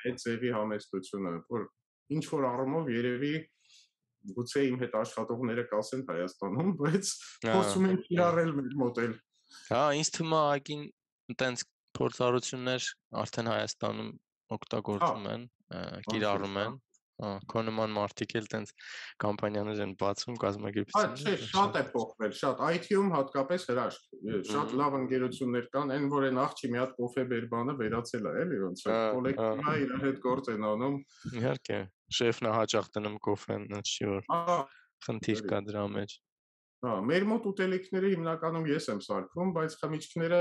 այդ ձևի համեստությունը, որ ինչ որ առումով երևի գուցե իմ հետ աշխատողները կասեն Հայաստանում, բայց փորձում ենք իրարել մեր մոդել։ Հա, ինձ թվում է այգին տենց փորձառություններ արդեն Հայաստանում օգտագործում են, կիրառում են։ Քո նման մարդիկ էլ տենց կամպանիաներ են բացում, կազմակերպություններ։ Շատ է փոխվել, շատ IT-ում հատկապես հրաշք, շատ լավ ընկերություններ կան, այն որ այն աղջի մի հատ կոֆե բերբանը վերացել է, էլի ոնց է, կոլեկտիվը իր հետ գործ են անում։ Իհարկե, շեֆն է հաճախ դնում կոֆեն, չի որ խնդիր կա դրա մեջ։ Մեր մոտ ուտելիքները հիմնականում ես եմ սարքում, բայց խմիչքները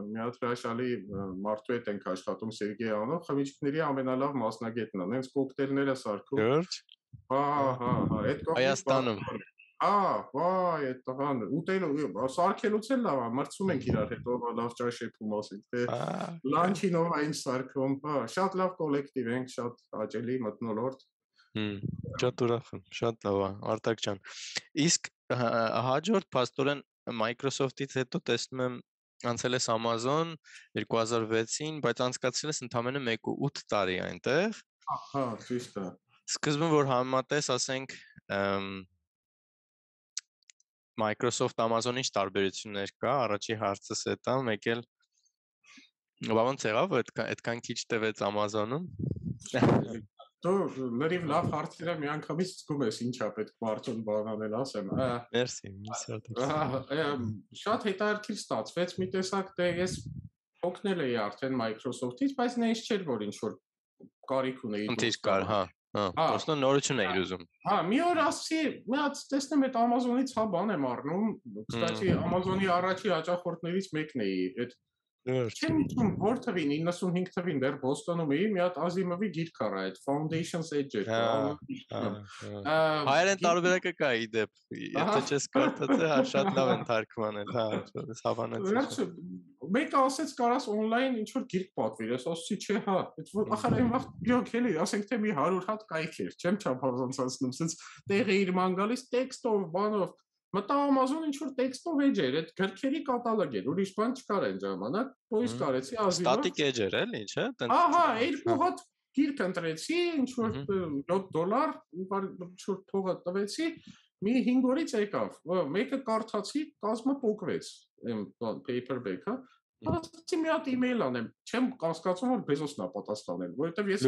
մի հատ հրաշալի մարդու հետ ենք աշխատում Սերգեյ անով, խմիչքների ամենալավ մասնագետն է, նենց կոկտեյլները սարքում։ Գորջ։ Այդ Հայաստանում։ Վայ, այդ տղան ուտելու սարքելուց էլ լավ է, մրցում ենք իրար հետ, ով լավ ճաշ է փում ասենք, թե լանչին ով այն սարքում, շատ լավ կոլեկտիվ ենք, շատ հաճելի մթնոլորտ։ Շատ ուրախ եմ, շատ լավ է, Արտակ ջան։ Իսկ հաջորդ փաստորեն Microsoft-ից հետո տեսնում եմ անցել ես Amazon 2006-ին, բայց անցկացրել ես ընդամենը 1.8 տարի այնտեղ։ Հա, ճիշտ է։ Սկզբում որ համեմատես, ասենք Microsoft Amazon-ի ինչ տարբերություններ կա, առաջի հարցս էդ է, մեկ էլ ոնց եղավ, այդքան քիչ տևեց Amazon-ում։ Դու լրիվ լավ հարցերը միանգամից զգում ես ինչա պետք բարձր բան անել, ասեմ։ Մերսի, շատ հետաքրքիր ստացվեց մի տեսակ, դե ես օգնել էի արդեն Microsoft-ից, բայց նա ինչ չէր որ ինչ որ կարիք ունեի։ Ինչ կար, հա։ Просто նորություն էի ուզում։ Մի օր ասի, մի հատ տեսնեմ այդ Amazon-ից հա բան եմ առնում, կստացի Amazon-ի առաջի հաճախորդներից մեկն էի, այդ չեմ իջում, որ թվին, 95 թվին դեռ Բոստոնում էի, մի հատ Ազիմովի գիրք առա, այդ Foundations Edge-ը։ Հայերեն տարբերակը կա իդեպ, եթե չես կարդացել, շատ լավ են թարգմանել, հա, հավանեցի։ Մեկը ասեց կարաս on-line ինչ որ գիրք պատվիրես, ասեցի չէ, հա, ախր այն վաղ իրոք էլի, ասենք թե մի 100 հատ կայք էր, չեմ չափազանցնում, ասենց տեղը իր ման գալիս տեքստով, բանով Մտա Amazon ինչ որ տեքստով էջ էր, այդ գրքերի կատալոգ էր, ուրիշ բան չկար այն ժամանակ, ոյս կարեցի Ազիմով։ Static էջ էր, էլի, չէ՞։ Ահա, երկու հատ գիրք ընտրեցի, ինչ որ $7, ինչ որ փողը տվեցի, մի 5 օրից եկավ։ Մեկը կարդացի, կազմը փոկվեց, paperback-ը։ Ասեցի մի հատ email անեմ, չեմ կասկածում որ Բեզոսն է պատասխանել, որովհետև ես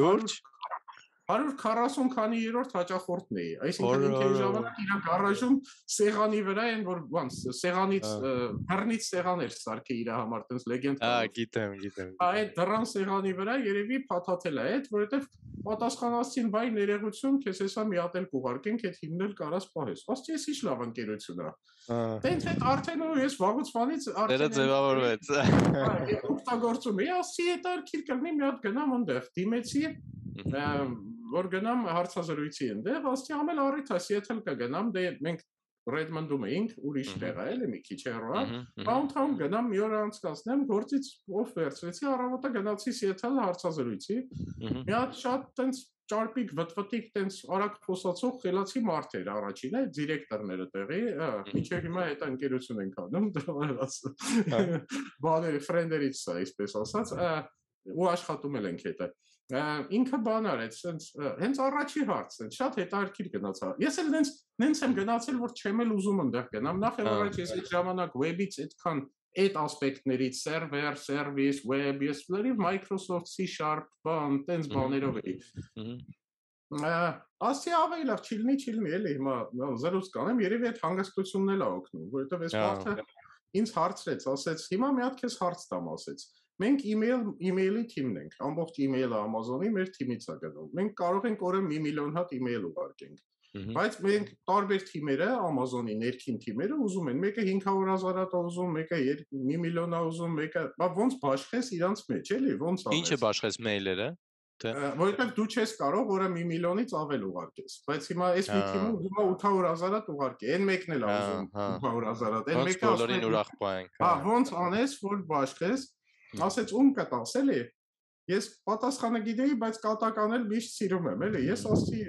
140 քանի երրորդ հաճախորդն էի, այսինքն ինքը այն ժամանակ իր գարաժում սեղանի վրա են, որ բանց, սեղանից, բռնից սեղան էր սարքել իր համար, տենց լեգենդ կա։ Գիտեմ։ Այդ դռան սեղանի վրա երևի փաթաթել է այդ, որովհետև պատասխանացին բայ ներողություն, քեզ հեսա մի հատ էլ կուղարկենք, այդ հիմնել կարաս պահես։ Ասեցի, ես ինչ լավ ընկերություն է։ Տենց այդ արդեն ու ես վաղուցվանից արդեն ձևավորվեց։ Օգտագործում էի, ասի այդ արքիր կլինի մի հատ գնամ այնտեղ, դիմեցի որ գնամ հարցազրույցի ընդեղ, ասի ամել առիթ է, Seattle կգնամ, դե մենք Redmond-ում էինք, ուրիշ տեղ է, էլի մի քիչ հեռու, downtown գնամ, մի օր անցկացնեմ, գործից ով վերցրեցի, առավոտը գնացի Seattle հարցազրույցի, մի հատ շատ տենց ճարպիկ վտվտիկ տենց արագ խոսացող խելացի մարդ էր առաջինը, դիրեկտորները տեղի, մինչև հիմա այդ ընկերություն ենք անում, բաների ֆրենդերից է, այսպես ասած, ու աշխատում ենք հետը։ Ինքը բան արեց, հենց առաջի հարց, շատ հետաքրքիր գնացա։ Ես էլ նենց եմ գնացել, որ չեմ էլ ուզում ընդեղ գնամ, նախ էլ առաջ ես այդ ժամանակ web-ից այդքան այդ ասպեկտներից, server, service, web, ես լրիվ Microsoft C#, բան, տենց բաներով էի։ Ասի ավելի լավ, չիլնի, էլի հիմա զրույց կանեմ, երևի այդ հանգստությունն էլ է օգնում, որովհետև այս մարդը ինձ հարցրեց, ասեց, հիմա մի հատ քեզ հարց տամ, ասեց։ Մենք email-ի թիմն ենք, ամբողջ email-ը Amazon-ի մեր թիմից է գնում։ Մենք կարող ենք օրը 1 միլիոն հատ email ուղարկենք։ Բայց մենք տարբեր թիմերը, Amazon-ի ներքին թիմերը ուզում են, մեկը 500,000 է ուզում, մեկը 1 միլիոն է ուզում, մեկը, բա ոնց բաշխես իրանց մեջ, էլի, ոնց անես։ Ինչ է բաշխես մեյլերը, թե որովհետև դու չես կարող, որը 1 միլիոնից ավել ուղարկես, բայց հիմա այս մի թիմը ուզում է 800,000 ուղարկի, այն մեկն էլ է ուզում 800,000, այն մեկը բոլորին ուրախ պահենք։ Հա, ոնց անես, որ բաշխես, ասեց ում կտաս, էլի։ Ես պատասխանը գիտեի, բայց կատական էլ միշտ սիրում եմ, էլի։ Ես ասացի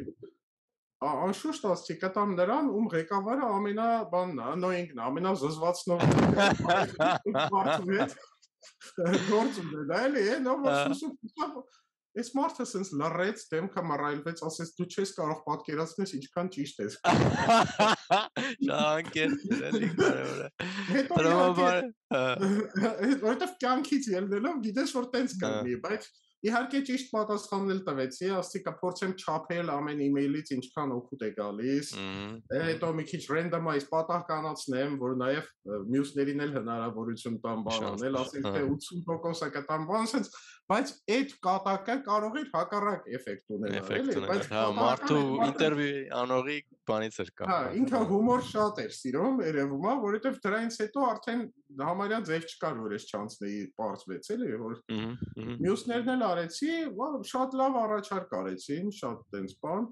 անշուշտ ասացի, կտամ նրան, ում ղեկավարը ամենաբանն է, annoying-ն է, ամենազզվացնող գործում է, դա էլի, նոր սուսուփ Այս մարդը սենց լռեց, դեմքը մռայլվեց, ասեց դու չես կարող պատկերացնես ինչքան ճիշտ ես։ Շանկերտ էլի կարևոր է։ Որտեվ կյանքից ելնելով գիտես որ տենց կլինի, բայց իհարկե ճիշտ պատասխանն էլ տվեցի, ասացի կփորձեմ չափել ամեն email-ից ինչքան օգուտ է գալիս։ Հետո մի քիչ randomize պատահականացնեմ, որ նաև մյուսներին էլ հնարավորություն տամ բան անել, ասենք թե 80%-ը կտամ բան, ասենց, բայց այդ կատակը կարող է հակառակ էֆեկտ ունել, էլի, բայց հա, մարդու ինտերվյու անողի բանից էր կա։ Հա, ինքը հումոր շատ էր սիրում, երևում է, որովհետև դրանից հետո արդեն համարյա ձև չկար, որ ես չանցնեի, պարզվեց, էլի, որ մյուսներն էլ արեցի, շատ լավ առաջարկ արեցին, շատ տենց բան,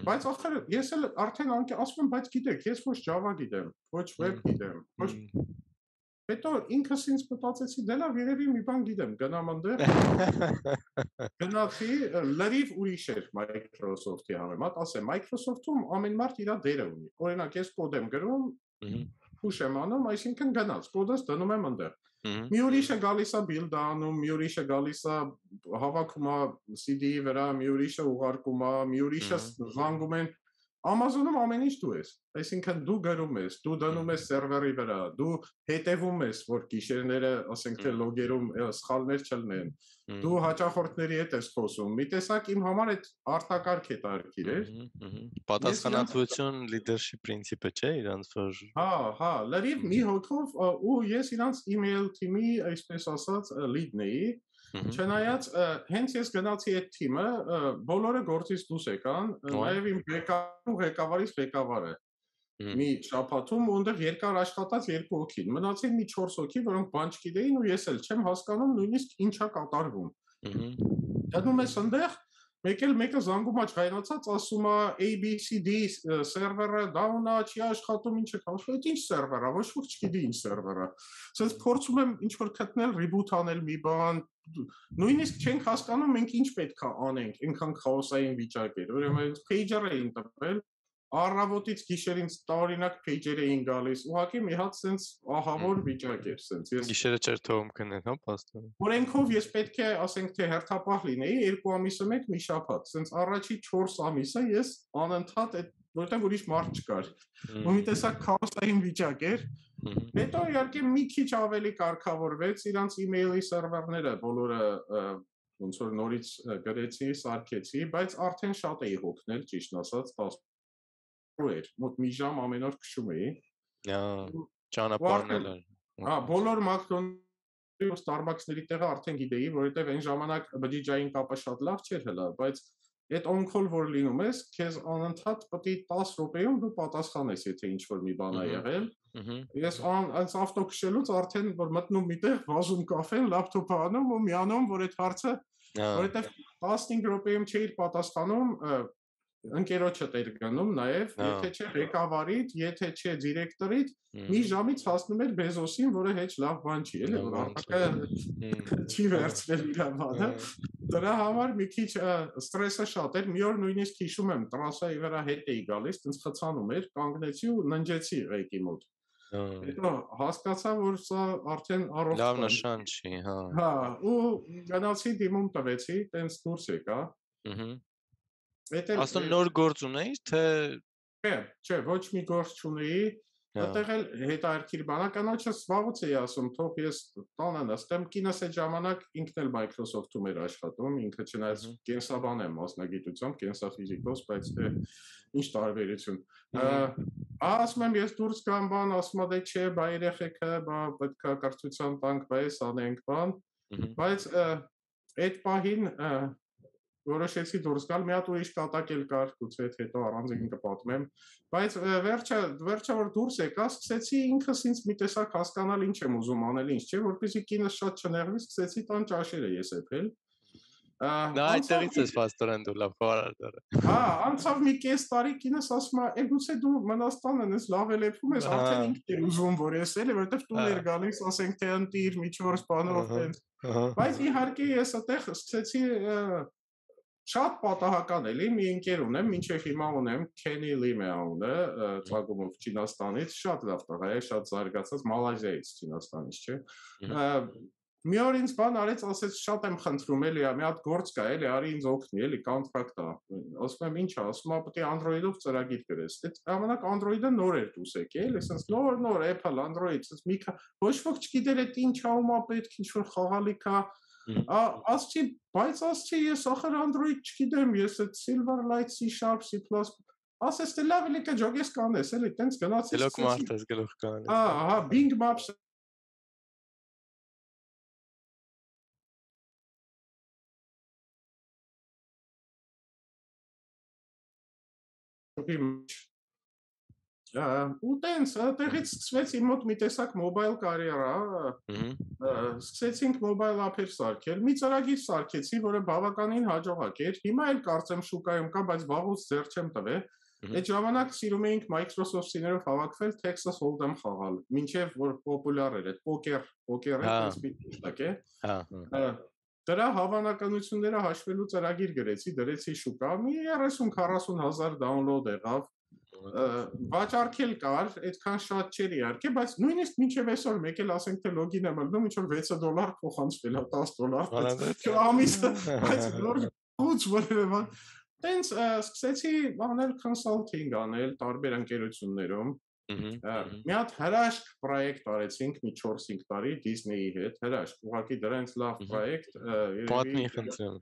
բայց ախր ես էլ արդեն ասում եմ, բայց գիտեք, ես ոչ Java գիտեմ, ոչ web գիտեմ, ոչ Հետո ինքս ինձ մտածեցի, դե լավ, երևի մի բան գիտեմ, գնամ այնտեղ։ Գնացի, լրիվ ուրիշ էր Microsoft-ի համեմատ, ասեմ, Microsoft-ում ամեն մարդ իր դերը ունի։ Օրինակ, ես կոդ եմ գրում, push եմ անում, այսինքն գնաց, կոդս դնում եմ այնտեղ։ Մի ուրիշը գալիս է build անում, մի ուրիշը գալիս է հավաքում է CD-ի վրա, մի ուրիշը ուղարկում է, մի ուրիշը զանգում են Amazon-ում ամեն ինչ դու ես, այսինքն դու գրում ես, դու դնում ես սերվերի վրա, դու հետևում ես, որ գիշերները, ասենք թե լոգերում սխալներ չլինեն, դու հաճախորդների հետ ես խոսում, մի տեսակ իմ համար այդ արտակարգ է տարքիր էր։ Պատասխանատվություն leadership principle չէ իրանց որ։ Հա, լրիվ մի հոգով ու ես իրանց email թիմի, այսպես ասած, lead-ն էի։ Չնայած հենց ես գնացի այդ թիմը, բոլորը գործից դուրս եկան, նաև իմ ղեկավարից ղեկավարը մի շաբաթում ունդեղ երկար աշխատած 2 հոգին, մնացին մի 4 հոգի, որոնք բան չգիտեին ու ես էլ չեմ հասկանում նույնիսկ ինչա կատարվում։ Դնում ես այնտեղ, մեկը զանգում է ջղայնացած, ասում է ABCD սերվերը down-ա, չի աշխատում, ինչ է կապվում, այդ ինչ սերվեր է, ոչ ոք չգիտի ինչ սերվեր է։ Սենց փորձում եմ ինչ որ գտնել, reboot անել մի բան, նույնիսկ չենք հասկանում մենք ինչ պետք է անենք, այնքան քաոսային վիճակ էր, ուրեմն pager էին տվել, առավոտից գիշերին տարօրինակ pager էին գալիս, ուղղակի մի հատ սենց ահավոր վիճակ էր սենց։ Ես գիշերը չէր թողում քնել, հա, փաստորեն։ Օրենքով ես պետք է, ասենք թե հերթապահ լինեի 2 ամիսը մեկ մի շաբաթ, սենց առաջի 4 ամիսը ես անընդհատ այդ որտեղ ուրիշ մարդ չկար։ Ու մի տեսակ քաոսային վիճակ էր։ Հետո իհարկե մի քիչ ավելի կարգավորվեց, իրանց email-ի սերվերները բոլորը ոնց որ նորից գրեցի, սարքեցի, բայց արդեն շատ էի հոգնել, ճիշտ ասած, 10 էր, մոտ մի ժամ ամեն օր քշում էի։ Ճանապարհնել էր։ Հա, բոլոր McDonald's-ի ու Starbucks-ների տեղը արդեն գիտեի, որովհետև այն ժամանակ բջիջային կապը շատ լավ չէր հլա, բայց այդ on-call որ լինում ես, քեզ անընդհատ պետք է 10 րոպեում դու պատասխանես, եթե ինչ-որ մի բան է եղել։ Ես այս ավտո քշելուց արդեն որ մտնում միտեղ, վազում կաֆեն, լապտոպը անում ու միանում, որ այդ հարցը, որովհետև 15 րոպեում չէի պատասխանում, ընկերոջդ էր գնում նաև, եթե չէ ղեկավարիդ, եթե չէ դիրեկտորիդ, մի ժամից հասնում էր Բեզոսին, որը հեչ լավ բան չի, էլի, որ արտակը չի վերցրել իր բանը։ Դրա համար մի քիչ ստրեսը շատ էր, մի օր նույնիսկ հիշում եմ, տրասայի վրա հետ էի գալիս, տենց խցանում էր, կանգնեցի ու ննջեցի ղեկի մոտ։ Հետո հասկացա, որ սա արդեն առողջ լավ նշան չի, հա։ Հա, ու գնացի դիմում տվեցի, տենց դուրս եկա։ Աստուն նոր գործ ունեիր, թե չէ, ոչ մի գործ չունեի, այդտեղ էլ հետաքրքիր բանականոջս վաղուց էի ասում, թող ես տանը նստեմ, կինս այդ ժամանակ ինքն էլ Microsoft-ում էր աշխատում, ինքը չնայած կենսաբան է մասնագիտությամբ, կենսաֆիզիկոս, բայց թե ինչ տարբերություն։ Ասում եմ ես դուրս գամ բան, ասում եմ դե չէ, բա երեխեքը, բա պետք է կրթության տանք, բա էս անենք բան, բայց այդ պահին որոշեցի դուրս գալ, մի հատ ուրիշ կատակ էլ կար, գուցե հետո առանձին կպատմեմ, բայց վերջը որ դուրս եկա, սկսեցի ինքս ինձ մի տեսակ հասկանալ ինչ եմ ուզում անել, ինչ չէ, որպեսզի կինս շատ չնեղվի, սկսեցի տան ճաշերը ես եփել։ Նա այդտեղից էս փաստորեն դու լավ խորարդար։ Անցավ մի կես տարի կինս ասում է, գուցե դու մնաս տանը, ես լավ էլ եփում ես, արդեն ինքն է ուզում որ ես էլ, որովհետև տուն էր գալիս, ասենք թե ընտիր, մի 4 բանով տենց։ Բայց իհարկե ես այդտեղ սկսեցի շատ պատահական էլի մի ընկեր ունեմ, մինչև հիմա ունեմ, Kenny Lim է անունը, ծագումով Չինաստանից, շատ լավ տղա է, շատ զարգացած, Մալազիայից, Չինաստանից, չէ։ Մի օր ինձ բան արեց, ասեց շատ եմ խնդրում էլի, մի հատ գործ կա էլի, արի ինձ օգնի էլի, կոնտրակտ է։ Ասում եմ ինչ է, ասում է պետք է Android-ով ծրագիր գրես։ Այդ ժամանակ Android-ը նոր էր դուս եկել, ասենց նոր Apple Android, ասենց մի ոչ ոք չգիտեր այդ ինչ ա ու պետք ինչ որ խաղալիք է։ Ասցի, բայց ասցի ես ախր Android չգիտեմ, ես այդ Silverlight C#, C++, ասես թե լավ էլի կջոգես կանես, էլի տենց գնացի։ Գլուխ մարդես գլուխ կանես։ Ահա, Bing Maps ու տենց այդտեղից սկսվեց իմ մոտ մի տեսակ մոբայլ կարիերա, սկսեցինք մոբայլ ափեր սարքել, մի ծրագիր սարքեցի, որը բավականին հաջողակ էր, հիմա էլ կարծեմ շուկայում կա, բայց վաղուց ձեռ չեմ տվել, այդ ժամանակ սիրում էինք Microsoft-իներով հավաքվել Texas Hold'em խաղալ, մինչև որ պոպուլյար էր, այդ պոկերը, դրա հավանականությունները հաշվելու ծրագիր գրեցի, դրեցի շուկա, մի 30-40 հազար դաունլոդ եղավ, վաճառքել կար, այդքան շատ չէր իհարկե, բայց նույնիսկ մինչև այսօր մեկ էլ ասենք թե լոգին եմ ելնում, ինչ որ $6 փոխանցվել, $10, ամիսը, բայց նոր ուց որևէ բան, տենց սկսեցի անել consulting անել տարբեր ընկերություններում, մի հատ հրաշք պրոյեկտ արեցինք մի 4-5 տարի Disney-ի հետ, հրաշք, ուղղակի դրանց լավ պրոյեկտ, Պատմի խնդրեմ։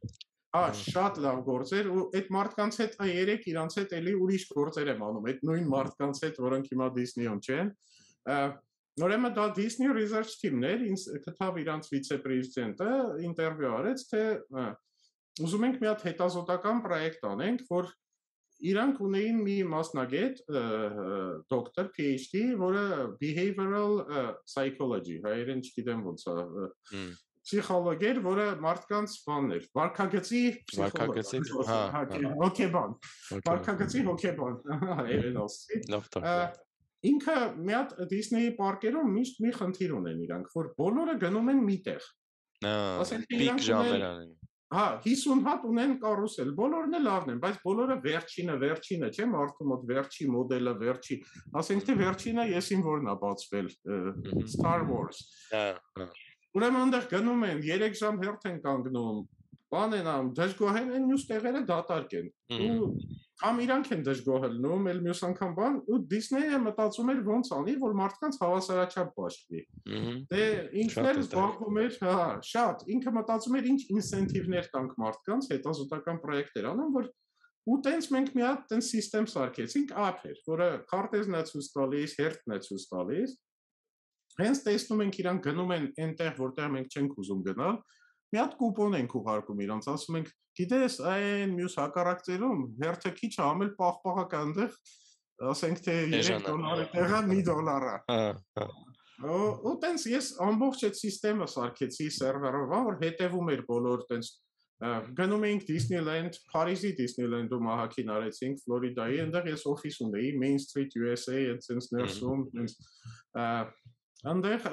Շատ լավ գործեր ու այդ մարդկանց հետ երեք իրանց հետ էլի ուրիշ գործեր եմ անում, այդ նույն մարդկանց հետ, որոնք հիմա Disney-ում չեն։ Ուրեմն դա Disney Research Team-ն էր, ինձ գտավ իրանց վիցե-պրեզիդենտը, ինտերվյու արեց, թե ուզում ենք մի հատ հետազոտական պրոյեկտ անենք, որ իրանք ունեին մի մասնագետ, դոկտոր, PhD, որը behavioral psychology, հայերեն չգիտեմ ոնց է, Պսիխոլոգեր, որը մարդկանց բանն էր, վարքագծի հոգեբան, վարքագծի հոգեբան, հայերեն ասի։ Ինքը մի հատ Disney պարկերում միշտ մի խնդիր ունեն իրանք, որ բոլորը գնում են միտեղ։ Պիկ ժամեր անեն։ 50 հատ ունեն կարուսել, բոլորն էլ լավն են, բայց բոլորը վերջինը, չէ, մարդու մոտ վերջի մոդելը, վերջի, ասենք թե վերջինը եսին որն է բացվել, Star Wars։ Ուրեմն այնտեղ գնում են, 3 ժամ հերթ են կանգնում, բան են անում, դժգոհեն են, մյուս տեղերը դատարկ են։ Ու կամ իրանք են դժգոհելնում, էլ մյուս անգամ բան, ու Disney-ը մտածում էր ոնց անի, որ մարդկանց հավասարաչափ բաշխվի։ Դե ինքն էլ զբաղվում էր, շատ, ինքը մտածում էր ինչ ինսենտիվներ տանք մարդկանց, հետազոտական պրոյեկտեր անում, որ ու տենց մենք մի հատ տենց սիստեմ սարքեցինք, app էր, որը քարտեզն է ցույց տալիս, հերթն է ցույց տալիս։ Հենց տեսնում ենք իրանք գնում են այնտեղ, որտեղ մենք չենք ուզում գնալ, մի հատ կուպոն ենք ուղարկում իրանց, ասում ենք, գիտես, այն մյուս հակառակներում հերթը քիչ է, ամել պաղպաղակ այնտեղ, ասենք թե $3 տեղը $1 է։ Ու տենց ես ամբողջ այդ սիստեմը սարքեցի սերվերով, որ հետևում էր բոլոր տենց գնում էինք Disneyland, Փարիզի Disneyland-ում ահագին արեցինք, Ֆլորիդայի, այնտեղ ես օֆիս ունեի, Main Street USA, այդպես ներսում, այնտեղ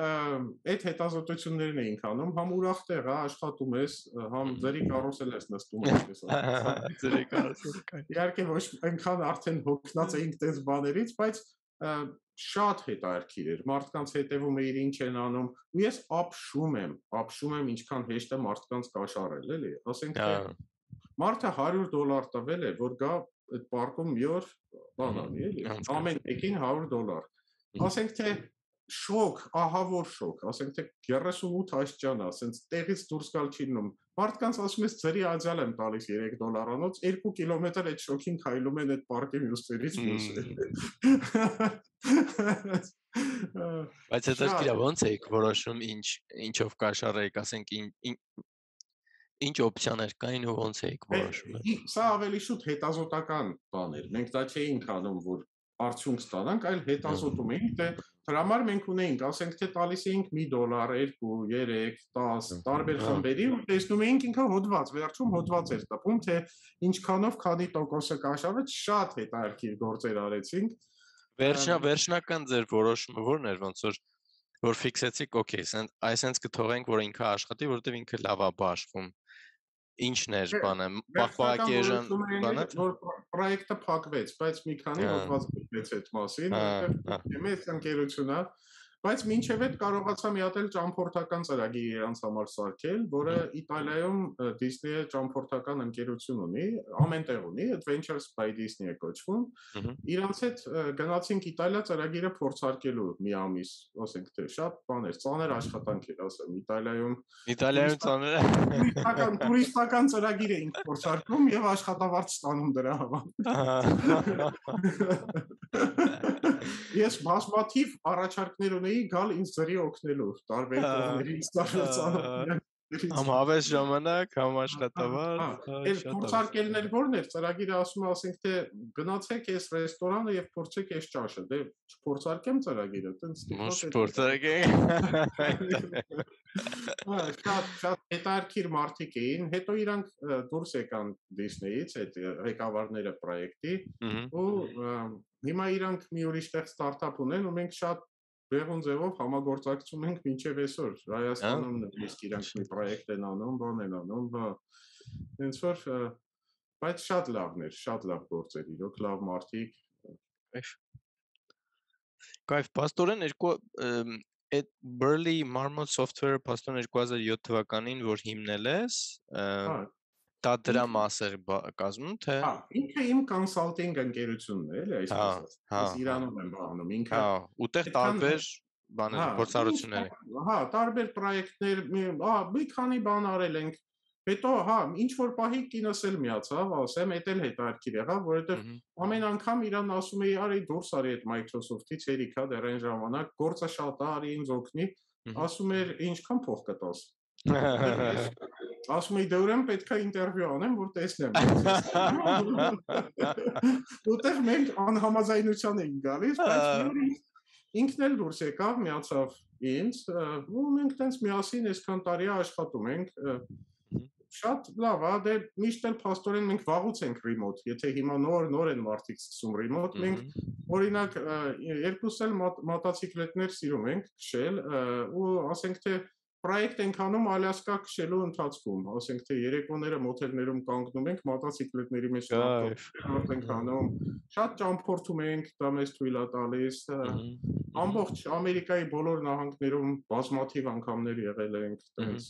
այդ հետազոտություններն էինք անում, համ ուրախ տեղ է, աշխատում ես, համ ձերի կարուսել ես նստում այսպես ասած։ Ձերի կարուսել կա։ Իհարկե ոչ այնքան արդեն հոգնած էինք տես բաներից, բայց շատ հետաքրքիր էր, մարդկանց հետևում էիր ինչ են անում, ու ես ապշում եմ ինչքան հեշտ է մարդկանց կաշառել, էլի, ասենք թե մարդը $100 տվել է, որ գա այդ պարկում մի օր բան անի, էլի, ամեն մեկին $100, ասենք թե շոկ, ահավոր շոկ, ասենք թե 38 աստիճան, ասենց տեղից դուրս գալ չի լինում, մարդկանց ասում ես ձերի աջալ եմ տալիս $3-անոց, 2 կիլոմետր այդ շոքին քայլում են այդ պարկի մյուսներից մյուսը։ Բայց հետաքրքիր է ոնց եք որոշում ինչով կաշառեք, ասենք Ինչ օպցիաներ կային ու ոնց էիք որոշում։ Սա ավելի շուտ հետազոտական բան էր։ Մենք դա չէինք անում, որ արդյունք ստանանք, այլ հետազոտում էինք, թե դրա համար մենք ունեինք, ասենք թե տալիս էինք $1, 2, 3, 10 տարբեր խմբերի ու տեսնում էինք ինքը հոդված, վերջում հոդված էր տպում, թե ինչքանով քանի տոկոսը կաշավեց, շատ հետաքրքիր գործեր արեցինք։ Վերջնական ձեր որոշումը ո՞րն էր, ոնց որ ֆիքսեցիք, օքեյ, այսենց կթողենք, որ ինքը աշխատի, որովհետև ինքը լավ է բաշխում։ Ինչն էր բանը, պահպակի էժան բանը, որ պրոյեկտը փակվեց, բայց մի քանի հոդված գրվեց այդ մասին, որտեղ մեծ ընկերություն է, բայց մինչև այդ կարողացա մի հատ էլ ճամփորդական ծրագիր իրանց համար սարքել, որը Իտալիայում Disney-ը ճամփորդական ընկերություն ունի, ամեն տեղ ունի, Adventures by Disney է կոչվում։ Իրանց հետ գնացինք Իտալիա ծրագիրը փորձարկելու մի ամիս, ասենք թե շատ բաներ, ծանր աշխատանք էր, ասեմ, Իտալիայում ծանր տուրիստական ծրագիր էինք փորձարկում եւ աշխատավարձ ստանում դրա համար։ Ես բազմաթիվ առաջարկներ ունեի գալ ինձ ձրի օգնելու տարբեր կողմերից Համ հավես ժամանակ, համ աշխատավարձ։ Այդ փորձարկելն էլ որն էր, ծրագիրը ասում է, ասենք թե գնացեք այս ռեստորանը եւ փորձեք այս ճաշը, դե չփորձարկեմ ծրագիրը, տենց շատ հետաքրքիր մարդիկ էին, հետո իրանք դուրս եկան Disney-ից, այդ ղեկավարները պրոյեկտի, ու հիմա իրանք մի ուրիշ տեղ ստարտափ ունեն, ու մենք շատ բեղուն ձևով համագործակցում ենք մինչև այսօր։ Հայաստանում նույնիսկ իրանք մի պրոյեկտ են անում, բան են անում, հենց որ բայց շատ լավն էր, շատ լավ գործեր, իրոք լավ մարդիկ։ Կայֆ, պաստորեն այդ Burley Marmot Software-ը պաստորեն 2007 թվականին, որ հիմնել ես, դա դրա մասեր կազմում, թե։ Ինքը իմ կոնսալտինգ ընկերությունն է, էլի այսպես ասած։ Ես Իրանում եմ բանում, ինքը։ Ուտեղ տարբեր բաներ, փորձառություններ։ Տարբեր պրոյեկտներ, մի քանի բան արել ենք։ Հետո, ինչ որ պահի կինս էլ միացավ, ասեմ, էդ էլ հետաքրքիր եղավ, որովհետև ամեն անգամ իրան ասում էի, արի դուրս արի այդ Microsoft-ից, երիքա դեռ այն ժամանակ, գործը շատ է, արի ինձ օգնի, ասում էր, ինչքան փող կտաս։ Ասում էի, դե ուրեմն պետք է ինտերվյու անեմ, որ տեսնեմ։ Որտեղ մենք անհամաձայնության էինք գալիս, բայց ինքն էլ դուրս եկավ, միացավ ինձ, ու մենք տենց միասին այսքան տարի աշխատում ենք։ Շատ լավ, դե միշտ էլ փաստորեն մենք վաղուց ենք remote, եթե հիմա նոր են մարդիկ սկսում remote, մենք օրինակ երկուս էլ մոտոցիկլետներ սիրում ենք քշել, ու ասենք թե պրոյեկտ ենք անում Ալյասկա քշելու ընթացքում, ասենք թե երեկոները մոթելներում կանգնում ենք, մոտոցիկլետների մեջ ենք անում, շատ ճամփորդում ենք, դա մեզ թույլ է տալիս, ամբողջ Ամերիկայի բոլոր նահանգներում բազմաթիվ անգամներ եղել ենք, տենց,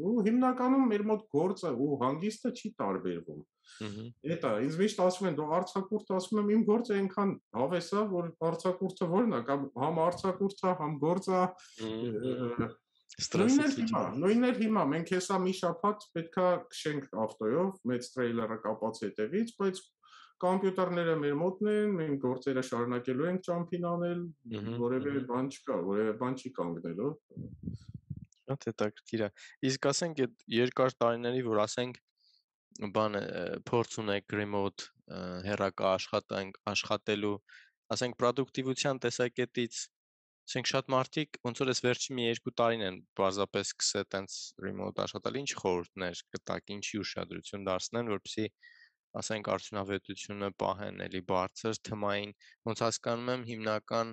ու հիմնականում մեր մոտ գործը ու հանգիստը չի տարբերվում։ Էտա, ինձ միշտ ասում են, դու արձակուրդ, ասում եմ, իմ գործը այնքան հավես է, որ արձակուրդը որն է, կամ համ արձակուրդ է, համ գործ է։ Նույնն էլ հիմա, մենք հեսա մի շաբաթ պետքա քշենք ավտոյով, մեծ տրեյլերը կապած հետևից, բայց կոմպյուտերները մեր մոտն են, մենք գործերը շարունակելու ենք ճամփին անել, որևէ բան չկա, որևէ բան չի կանգնելու։ Շատ հետաքրքիր է։ Իսկ ասենք այդ երկար տարիների, որ ասենք բանը փորձ ունեք remote հեռակա աշխատելու, ասենք պրոդուկտիվության տեսակետից, ասենք շատ մարդիկ ոնց որ այս վերջին մի 2 տարին են բազապես սկսել տենց remote աշխատել, ինչ խորհուրդներ կտաք, ինչի ուշադրություն դարձնեն, որպեսզի ասենք արդյունավետությունը պահեն էլի բարձր թմային, ոնց հասկանում եմ հիմնական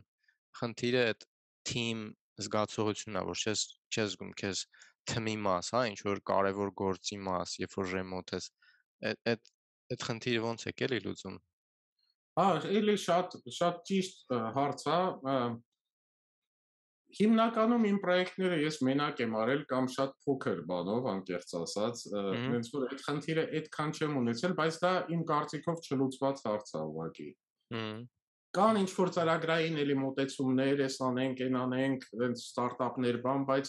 խնդիրը այդ team զգացողությունն է, որ չես զգում քեզ թմի մաս, ինչ որ կարևոր գործի մաս, երբ որ remote ես, այդ խնդիրը ոնց եք էլի լուծում։ Էլի շատ ճիշտ հարց է։ Հիմնականում իմ պրոյեկտները ես մենակ եմ արել կամ շատ փոքր բանով, անկեղծ ասած, հենց որ այդ խնդիրը այդքան չեմ ունեցել, բայց դա իմ կարծիքով չլուծված հարց է ուղղակի։ Կան ինչ որ ծրագրային էլի մոտեցումներ, էս անենք, այն անենք, հենց ստարտափներ բան, բայց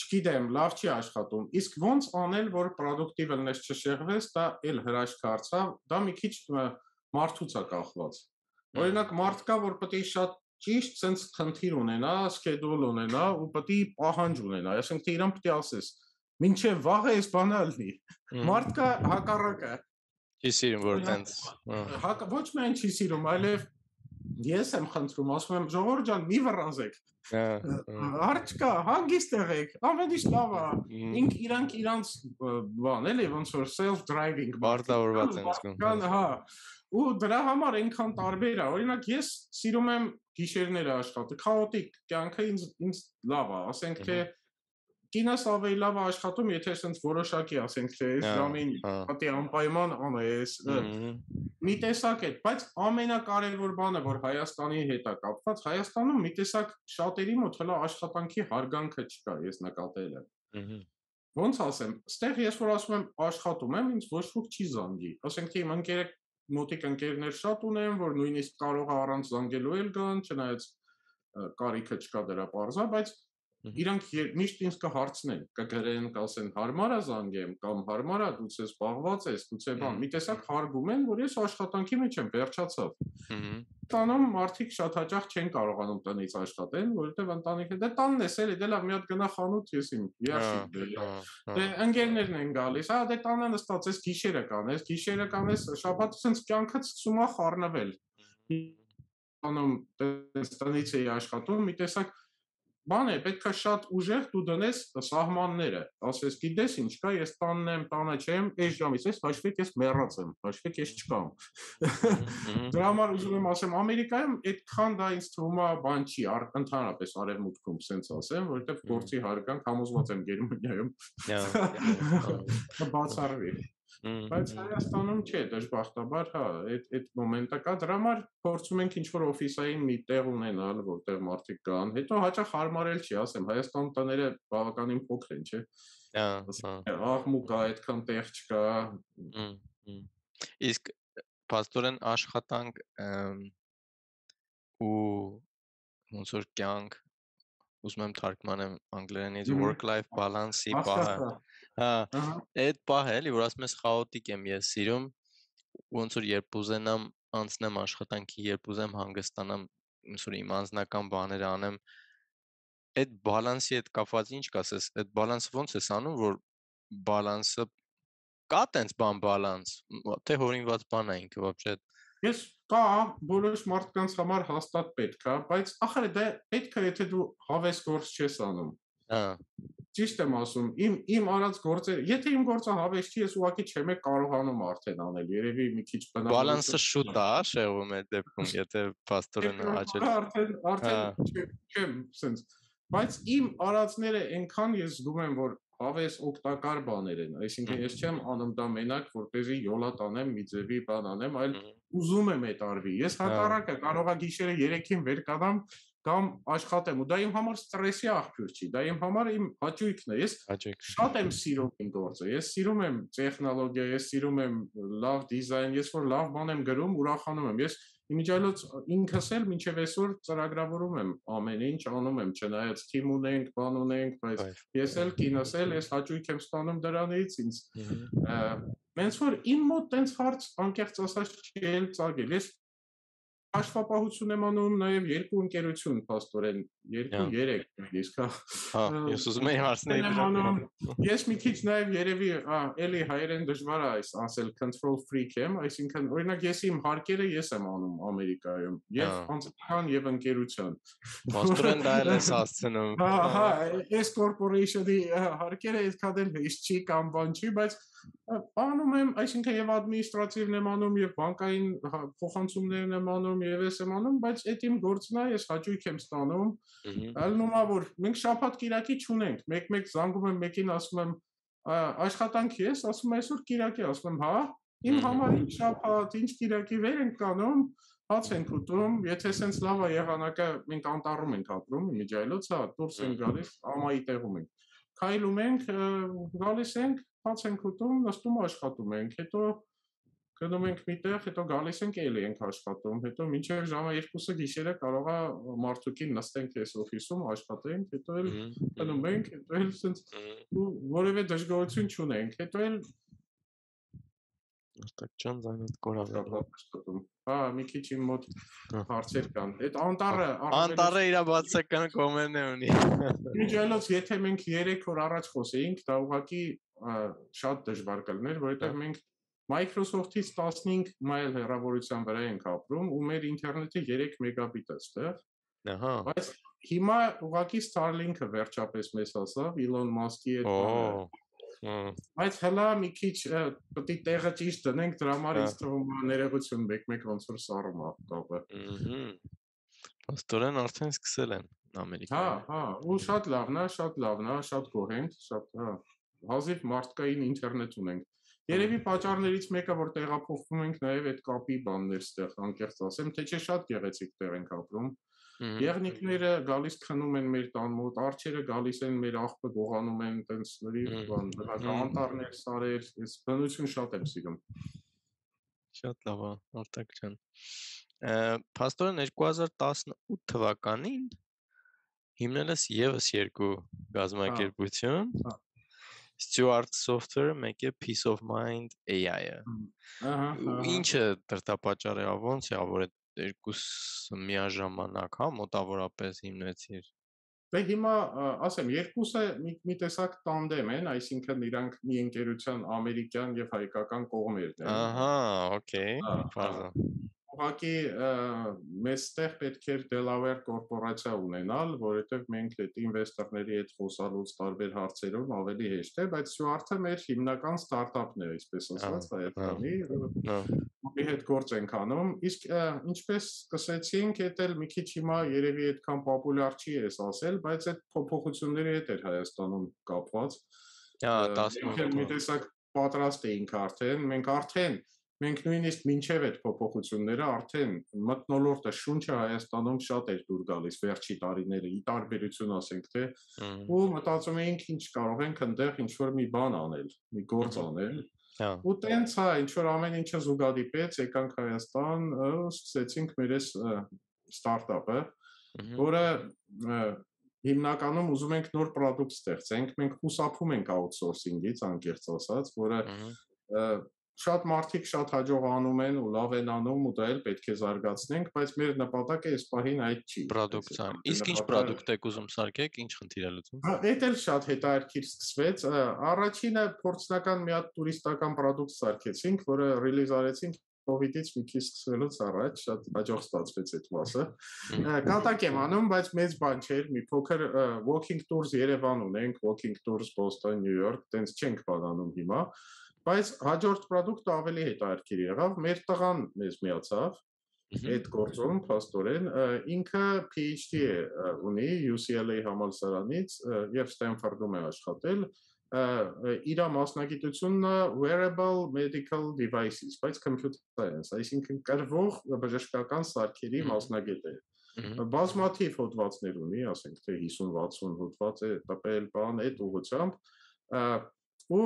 չգիտեմ, լավ չի աշխատում։ Իսկ ոնց անել, որ պրոդուկտիվ ելնես չշեղվես, դա էլ հրաշք հարց է, դա մի քիչ մարդուց է կախված։ Օրինակ մարդ կա, որ պետք է շատ ճիշտ sense խնդիր ունենա, schedule ունենա ու պետք է պահանջ ունենա, այսինքն իրան պետք է ասես, մինչև վաղը էս բանալնի։ Մարդկա հակառակը։ Չի սիրում որ տենց։ Ոչ միայն չի սիրում, այլև ես եմ խնդրում, ասում եմ ժողովուրդ ջան, մի վռազեք։ Հարց կա, հանգիստ եղեք, ամեն ինչ լավ է։ Իրանք բան էլի ոնց որ self driving բարտավորված են զգում։ Հա։ Ու դրա համար այնքան տարբեր է։ Օրինակ ես սիրում եմ գիշերները աշխատել, քաոտիկ կյանքը ինձ լավ է, ասենք թե կինս ավելի լավ է աշխատում, եթե ասենց որոշակի ասենք թե այս ժամին պետք է անպայման անես, մի տեսակ է, բայց ամենակարևոր բանը, որ Հայաստանի հետ է կապված, Հայաստանում մի տեսակ շատերի մոտ հələ աշխատանքի հարգանքը չկա, ես նկատել եմ։ Ոնց ասեմ, ստեղ ես որ ասում եմ աշխատում եմ, ինձ ոչ ոք չի զանգի։ Ասենք թե իմ մոտիկ ընկերներ շատ ունեմ, որ նույնիսկ կարող է առանց զանգելու էլ գան, չնայած կարիքը չկա դրա բարձա, բայց իրանք միշտ ինձ կհարցնեն, կգրեն, կասեն հարմար է զանգեմ կամ հարմար է դու ես զբաղված ես, դու բան, մի տեսակ հարգում են, որ ես աշխատանքի մեջ եմ, վերջացավ։ Տանում մարդիկ շատ հաճախ չեն կարողանում տնից աշխատեն, որովհետև ընտանիքը դե տանն ես էլի, դե լավ մի հատ գնա խանութ, ես իմ երաշիկ դե ընկերներն են գալիս, հա դե տանը նստած ես գիշերը կանես, շաբաթը sense կյանքը սկսում է խառնվել։ Տանում տնից էի աշխատում, մի տեսակ բան է, պետք է շատ ուժեղ դու դնես սահմանները, ասես գիտես ինչ կա, ես տանն եմ, տանը չեմ, այս ժամից ես հաշվեք ես մեռած եմ, հաշվեք ես չկամ։ Դրա համար ուզում եմ ասեմ, Ամերիկայում այդքան դա ինձ թվում է բան չի, ընդհանրապես արևմուտքում sense ասեմ, որովհետև գործի հարգանք համոզված եմ Գերմանիայում բացառվի։ Բայց Հայաստանում չէ, դժբախտաբար, հա, այդ մոմենտը կա, դրա համար փորձում ենք ինչ-որ օֆիսային մի տեղ ունենալ, որտեղ մարդիկ կան, հետո հաճախ հարմարել չի, ասեմ, Հայաստանում տները բավականին փոքր են, չէ։ Աղմուկ է, այդքան տեղ չկա։ Իսկ փաստորեն աշխատանք ու ոնց որ կյանք, ուզում եմ թարգմանեմ անգլերենից work-life balance-ի պահը։ Հա, այդ պահը էլի, որ ասում ես խաոտիկ եմ ես սիրում, ոնց որ երբ ուզենամ անցնեմ աշխատանքի, երբ ուզեմ հանգստանամ, ոնց որ իմ անձնական բաները անեմ, այդ բալանսի հետ կապված ինչ կասես, այդ բալանսը ոնց ես անում, որ բալանսը կա տենց բան բալանս, թե հորինված բան է ինքը вообще։ Ես կա բոլոր մարդկանց համար հաստատ պետք է, բայց ախր դա պետք է եթե դու հավես գործ չես անում։ Հա։ Ճիշտ եմ ասում, իմ արած գործերը, եթե իմ գործը հավես չի, ես ուղղակի չեմ կարողանում արդեն անել, երևի մի քիչ բնավ։ Բալանսը շուտ է, շեղում է դեպքում, եթե փաստորեն աճել։ Արդեն չեմ, sense, բայց իմ արածները այնքան ես զգում եմ, որ հավես օգտակար բաներ են, այսինքն ես չեմ անում դա մենակ, որպեսզի յոլա տանեմ, մի ձևի բան անեմ, այլ ուզում եմ այդ արվի։ Ես հակառակը կարող է գիշերը 3-ին վեր կանամ կամ աշխատեմ ու դա իմ համար ստրեսի աղբյուր չի, դա իմ համար իմ հաճույքն է։ Ես շատ եմ սիրում իմ գործը, ես սիրում եմ տեխնոլոգիա, ես սիրում եմ լավ դիզայն, ես որ լավ բան եմ գրում, ուրախանում եմ։ Ես իմիջիայլոց ինքս էլ մինչև այսօր ծրագրավորում եմ ամեն ինչ անում եմ, չնայած թիմ ունենք, բան ունենք, բայց ես էլ կինս էլ ես հաճույք եմ ստանում դրանից ինձ։ Մենց որ իմ մոտ տենց հարց անկեղծ ասած չի էլ ծագել։ Ես Աշխատապահություն եմ անում նաև երկու ընկերություն, փաստորեն, 2-3 նույնիսկ, հա, ես ուզում եի հարցնել դրա։ Ես մի քիչ նաև երևի, էլի հայերեն դժվար է այս ասել control freak եմ, այսինքն օրինակ ես իմ հարկերը ես եմ անում Ամերիկայում, եւ անձնական եւ ընկերության։ Փաստորեն դա էլ ես հասցնում։ Հա, այս corporation-ի հարկերը այդքան էլ հեշտ չի կամ բան չի, բայց անում եմ, այսինքն եւ ադմինիստրատիվն եմ անում եւ բանկային փոխանցումներն եմ անում եւ ես եմ անում, բայց այդ իմ գործն է, ես հաճույք եմ ստանում։ Ալնում է որ մենք շաբաթ կիրակի չունենք, մեկ զանգում եմ մեկին, ասում եմ աշխատանքի ես, ասում եմ այսօր կիրակի, ասում եմ հա, իմ համար ինչ շաբաթ, ինչ կիրակի վեր ենք կանում, հաց ենք ուտում, եթե սենց լավ է եղանակը, մենք անտառում ենք ապրում, իմիջիայլոց, հա, դուրս ենք գալիս, ամայի տեղում ենք։ Քայլում ենք, գալիս ենք, հաց ենք ուտում, նստում աշխատում ենք, հետո գնում ենք միտեղ, հետո գալիս ենք էլի ենք աշխատում, հետո մինչև ժամը 2-ը գիշերը կարող է մարդուկին նստենք այս օֆիսում, աշխատենք, հետո էլ գնում ենք, հետո էլ սենց որևէ դժգոհություն չունենք, հետո էլ Արտակ ջան, զայնդ կորավ։ Հա, մի քիչ իմ մոտ Հա։ հարցեր կան։ Այդ անտառը Անտառը իր բացական կոմերն է ունի։ Միջելոց, եթե մենք 3 օր առաջ խոսեինք, դա ուղղակի շատ դժվար կլիներ, որովհետև մենք Microsoft-ից 15 մայլ հեռավորության վրա ենք ապրում ու մեր ինտերնետը 3 մեգաբիտ է այստեղ։ Ահա։ Բայց հիմա ուղղակի Starlink-ը վերջապես մեզ հասավ, Elon Musk-ի այդ բանը։ Բայց հələ մի քիչ պետք է տեղը ճիշտ դնենք, դրա համար ինձ թվում է ներողություն մեկ ոնց որ սառում է կապը։ Աստորեն արդեն սկսել են Ամերիկայում։ Հա, ու շատ լավն է, շատ գոհ ենք, շատ հազիվ մարդկային ինտերնետ ունենք։ Երևի պատճառներից մեկը, որ տեղափոխվում ենք, նաև այդ կապի բաններ ստեղ, անկեղծ ասեմ, թե չէ շատ գեղեցիկ տեղ ենք ապրում։ Եղնիկները գալիս քնում են մեր տան մոտ, արջերը գալիս են մեր աղբը գողանում են, տենց բան, անտառներ, սարեր, ես բնություն շատ եմ սիրում։ Շատ լավ է, Արտակ ջան։ Փաստորեն 2018 թվականին հիմնել ես եւս երկու գազམ་ակերպություն, Stewart Software, մեկը Peace of Mind AI-ը։ Ինչը դրդապատճառ է, ոնց է, որ երկուսը միաժամանակ, հա, մոտավորապես հիմնեցիր։ Դե հիմա ասեմ, երկուսը մի տեսակ տանդեմ են, այսինքն իրանք մի ընկերության ամերիկյան եւ հայկական կողմերն են։ Ահա, օքեյ, բարձր։ Ուղղակի մեզ ստեղ պետք էր Delaware կորպորացիա ունենալ, որովհետև մենք այդ ինվեստորների հետ խոսալուց տարբեր հարցերով ավելի հեշտ է, բայց Stewart-ը մեր հիմնական ստարտափն է, այսպես ասած, Հայաստանի, որի հետ գործ ենք անում։ Իսկ ինչպես սկսեցինք, դա էլ մի քիչ հիմա երևի այդքան պոպուլյար չի էս ասել, բայց այդ փոփոխությունների հետ էր Հայաստանում կապված։ Մի տեսակ պատրաստ էինք արդեն, մենք նույնիսկ մինչև այդ փոփոխությունները արդեն մթնոլորտը շունչը Հայաստանում շատ էր դուր գալիս վերջի տարիները, ի տարբերություն ասենք թե, ու մտածում էինք ինչ կարող ենք այնտեղ ինչ որ մի բան անել, մի գործ անել։ Ու տենց հա, ինչ որ ամեն ինչը զուգադիպեց, եկանք Հայաստան, սկսեցինք մեր այս ստարտափը, որը հիմնականում ուզում ենք նոր product ստեղծենք, մենք խուսափում ենք outsourcing-ից, անկեղծ ասած, որը շատ մարդիկ շատ հաջող անում են ու լավ են անում ու դա էլ պետք է զարգացնենք, բայց մեր նպատակը այս պահին այդ չի։ Product-ը։ Իսկ ինչ product եք ուզում սարքեք, ինչ խնդիր է լուծում։ Դա էլ շատ հետաքրքիր սկսվեց։ Առաջինը փորձնական մի հատ տուրիստական product սարքեցինք, որը release արեցինք COVID-ից մի քիչ սկսվելուց առաջ, շատ հաջող ստացվեց այդ մասը։ Կատակ եմ անում, բայց մեծ բան չէր, մի փոքր walking tours Երևան ունենք, walking tours Boston, New York, տենց չենք բանանում հիմա, բայց հաջորդ product-ը ավելի հետաքրքիր եղավ, մեր տղան մեզ միացավ այդ գործում, փաստորեն, ինքը PhD ունի UCLA համալսարանից եւ Stanford-ում է աշխատել, իր մասնագիտությունն wearable medical devices, բայց computer science, այսինքն կրվող բժշկական սարքերի մասնագետ է։ Բազմաթիվ հոդվածներ ունի, ասենք թե 50-60 հոդված է տպել բան այդ ուղղությամբ, ու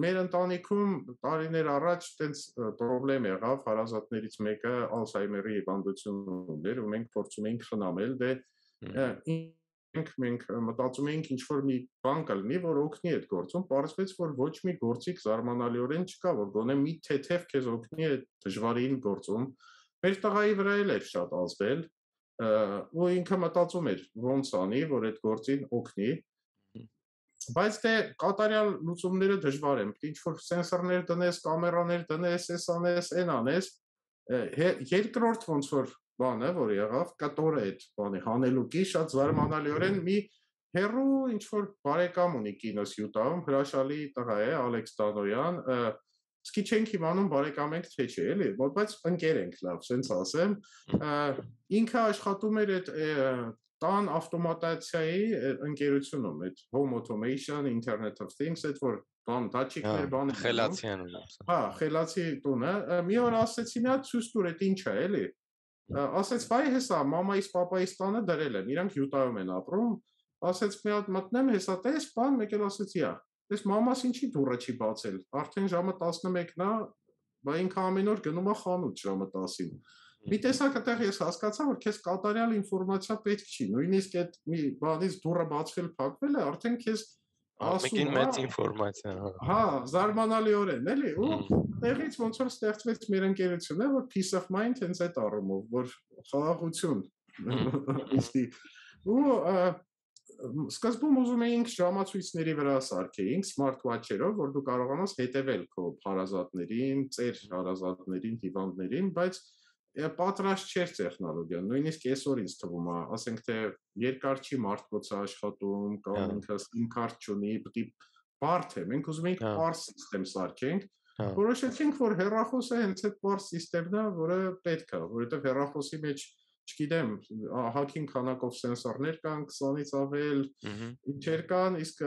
մեր ընտանիքում տարիներ առաջ տենց պրոբլեմ եղավ, հարազատներից մեկը Ալցհեյմերի հիվանդություն ուներ ու մենք փորձում էինք խնամել, մենք մտածում էինք ինչ որ մի բան կլինի, որ օգնի այդ գործում, պարզվեց, որ ոչ մի գործիք զարմանալիորեն չկա, որ գոնե մի թեթև քեզ օգնի այդ դժվարին գործում։ Մեր տղայի վրա էլ էր շատ ազդել, ու ինքը մտածում էր ոնց անի, որ այդ գործին օգնի։ Բայց դե կատարյալ լուծումները դժվար են, ինչ որ սենսորներ դնես, կամերաներ դնես, էս անես, այն անես, երկրորդ ոնց որ բանը, որ եղավ, կտորը այդ բանի հանելուկի շատ զարմանալիորեն մի հերու ինչ որ բարեկամ ունի կինոս Յուտայում, հրաշալի տղա է, Ալեքս Դանոյան, սկի չենք իմանում բարեկամ ենք թե չէ, էլի, բայց ընկեր ենք լավ, սենց ասեմ, ինքը աշխատում էր այդ տան ավտոմատացիայի ընկերությունում, այդ Home Automation, Internet of Things, այդ որ բան, դաչիկներ բան խելացիան ունի։ Հա, խելացի տունը, մի օր ասեցի նա ցույց տուր, այդ ինչ է, էլի։ Ասեց, վայ հեսա, մամայիս, պապայիս տանը դրել եմ, իրանք Յուտայում են ապրում, ասեց մի հատ մտնեմ, հեսա տես, բան, մեկ էլ ասեցի, ա, տես մամաս ինչի դուռը չի բացել, արդեն ժամը 11-ն է, բա ինքը ամեն օր գնում է խանութ ժամը 10-ին։ Մի տեսակ այդտեղ ես հասկացա, որ քեզ կատարյալ ինֆորմացիա պետք չի, նույնիսկ այդ մի բանից դուռը բացվել, փակվել է, արդեն քեզ ասում մեծ ինֆորմացիա։ Հա, զարմանալիորեն, էլի, ու տեղից ոնց որ ստեղծվեց մեր ընկերությունը, որ peace of mind հենց այդ առումով, որ խաղաղություն իստի ու սկզբում ուզում էինք ժամացույցների վրա սարքեինք smart watch-երով, որ դու կարողանաս հետևել քո հարազատներին, ծեր հարազատներին, հիվանդներին, բայց պատրաստ չէր տեխնոլոգիան, նույնիսկ այսօր ինձ թվում է, ասենք թե երկար չի մարդկոցը աշխատում, կամ ինքը SIM card չունի, պետք է բարդ է, մենք ուզում էինք parse system սարքենք, որոշեցինք, որ հեռախոսը հենց այդ parse system-ն է, որը պետք է, որովհետև հեռախոսի մեջ, չգիտեմ, հակին քանակով սենսորներ կան, 20-ից ավել, ինչեր կան, իսկ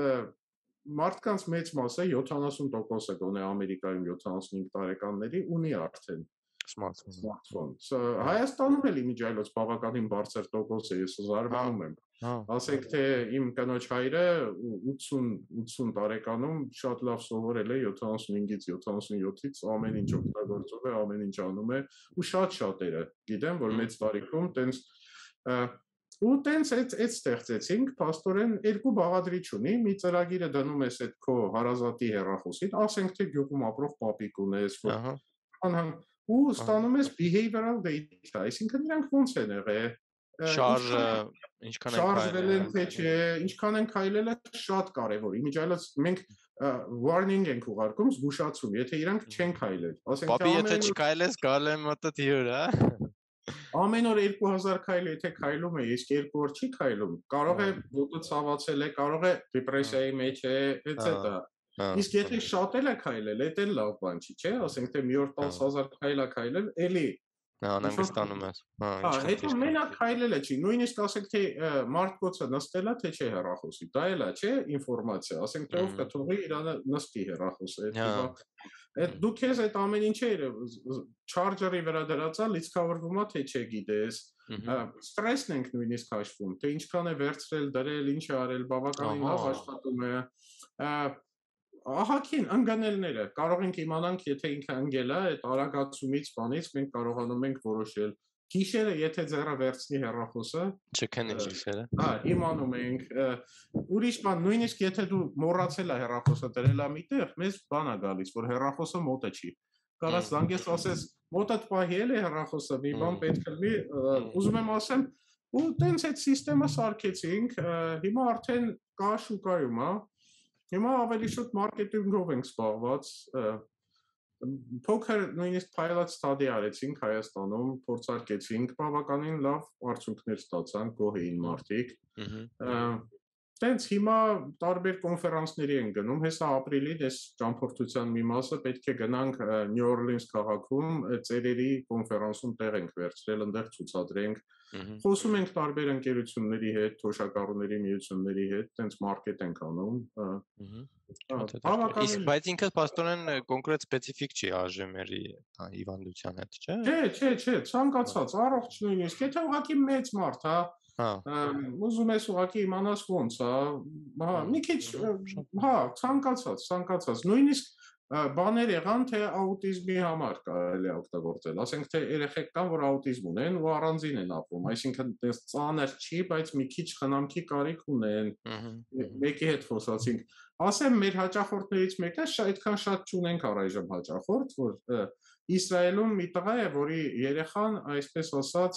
մարդկանց մեծ մասը 70% գոնե Ամերիկայում 75 տարեկանների ունի արդեն smartphone։ Հայաստանում էլ իմիջիայլոց բավականին բարձր տոկոս է, ես զարմանում եմ։ Ասենք թե իմ կնոջ հայրը 80 տարեկանում շատ լավ սովորել է 75-ից 77-ից ամեն ինչ օգտագործում է, ամեն ինչ անում է ու շատերը գիտեմ, որ մեծ տարիքում տենց ու տենց այդ ստեղծեցինք, փաստորեն երկու բաղադրիչ ունի, մի ծրագիրը դնում ես այդ քո հարազատի հեռախոսին, ասենք թե գյուղում ապրող պապիկ ունես, որ ու ստանում ես behavioral data, այսինքն իրանք ոնց են եղել շարժը ինչքան են թե չէ, ինչքան են քայլել է շատ կարևոր։ Իմիջիայլոց մենք warning ենք ուղարկում, զգուշացում, եթե իրանք չեն քայլել։ Ասենք Պապի, եթե չքայլես, գալ եմ մտդ հյուր, հա։ Ամեն օր 2000 քայլ եթե քայլում է, իսկ 2 օր չի քայլում, կարող է ոտը ցավացել է, կարող է դեպրեսիայի մեջ է, etc. Իսկ եթե շատ էլ է քայլել, դա էլ լավ բան չի, չէ՞, ասենք թե մի օր 10000 քայլ է քայլել, էլի անհանգստանում ես։ Հետո մենակ քայլելը չի, նույնիսկ ասենք թե մարդկոցը նստել է, թե չէ հեռախոսի, դա էլ է, չէ, ինֆորմացիա, ասենք թե ով կթողի իրանը նստի հեռախոսը, այդ դու քեզ այդ ամեն ինչը չարջերի վրա դրած է, լիցքավորվում է, թե չէ գիտես, ստրեսն ենք նույնիսկ հաշվում, թե ինչքան է վերցրել, դրել, ինչ է արել, բավականին լավ աշխատում է, ահագին ընկնելները կարող ենք իմանանք, եթե ինքը ընկել է, այդ արագացումից բանից մենք կարողանում ենք որոշել գիշերը, եթե ձեռը վերցնի հեռախոսը, չքեն գիշերը։ Իմանում ենք, ուրիշ բան, նույնիսկ եթե դու մոռացել ես հեռախոսը դրել միտեղ, մեզ բան է գալիս, որ հեռախոսը մոտը չի։ Կարաս զանգես ասես, մոտդ պահել է հեռախոսը, մի բան պետք է լինի, ուզում եմ ասեմ, ու տենց այդ համակարգը սարքեցինք, հիմա արդեն կա շուկայում, հա։ Հիմա ավելի շուտ մարքեթինգով ենք զբաղված, փոքր նույնիսկ pilot study արեցինք Հայաստանում, փորձարկեցինք, բավականին լավ արդյունքներ ստացանք, գոհ էին մարդիկ։ Տենց հիմա տարբեր կոնֆերանսների են գնում, հեսա ապրիլին այս ճամփորդության մի մասը պետք է գնանք Նյու Օրլինս քաղաքում, ծերերի կոնֆերանսում տեղ ենք վերցրել, այնտեղ ցուցադրենք, խոսում ենք տարբեր ընկերությունների հետ, թոշակառուների միությունների հետ, տենց մարքեթ ենք անում։ Բայց ինքը պաստորեն կոնկրետ սպეციფიկ չի AЖՄ-ի հիվանդության հետ, չէ՞։ Չէ, ցանկացած, առողջ նույնիսկ, եթե ուղղակի մեծ մարդ, հա, ուզում ես ուղղակի իմանաս ոնց, հա, մի քիչ, հա, ցանկացած, նույնիսկ բաներ եղան, թե աուտիզմի համար կարելի է օգտագործել, ասենք թե երեխեք կան, որ աուտիզմ ունեն ու առանձին են ապրում, այսինքն ծանր չի, բայց մի քիչ խնամքի կարիք ունեն, մեկի հետ խոսացինք, ասեմ մեր հաճախորդներից մեկը այդքան շատ չունենք առայժմ հաճախորդ, որ Իսրայելում մի տղա է, որի երեխան, այսպես ասած,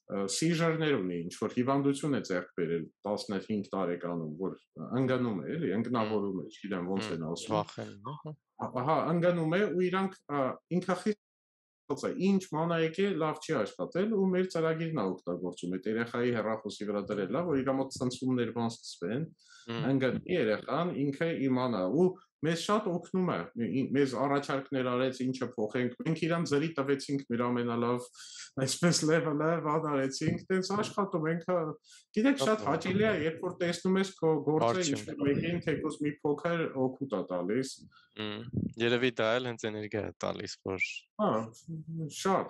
seizure-ներ ունի, ինչ-որ հիվանդություն է ձեռք բերել 15 տարեկանում, որ ընկնում է, էլի, ընկնավորում է, չգիտեմ ոնց են ասում։ Ահա, ընկնում է ու իրանք ինքը ինչ մանայեք է լավ չի աշխատել ու մեր ծրագիրն է օգտագործում այդ երեխայի հեռախոսի վրա դրելա, որ իր մոտ ցնցումներ բան սկսվեն, ընկնի երեխան ինքը իմանա ու մեզ շատ օգնում է, մեզ առաջարկներ արեց ինչը փոխենք, մենք իրան ձրի տվեցինք մեր ամենալավ այսպես level-ը վարեցինք, տենց աշխատում ենք, գիտեք շատ հաճելի է, երբ որ տեսնում ես քո գործը ինչ-որ մեկին թեկուզ մի փոքր օգուտ է տալիս։ Երևի դա էլ հենց էներգիա է տալիս, որ շատ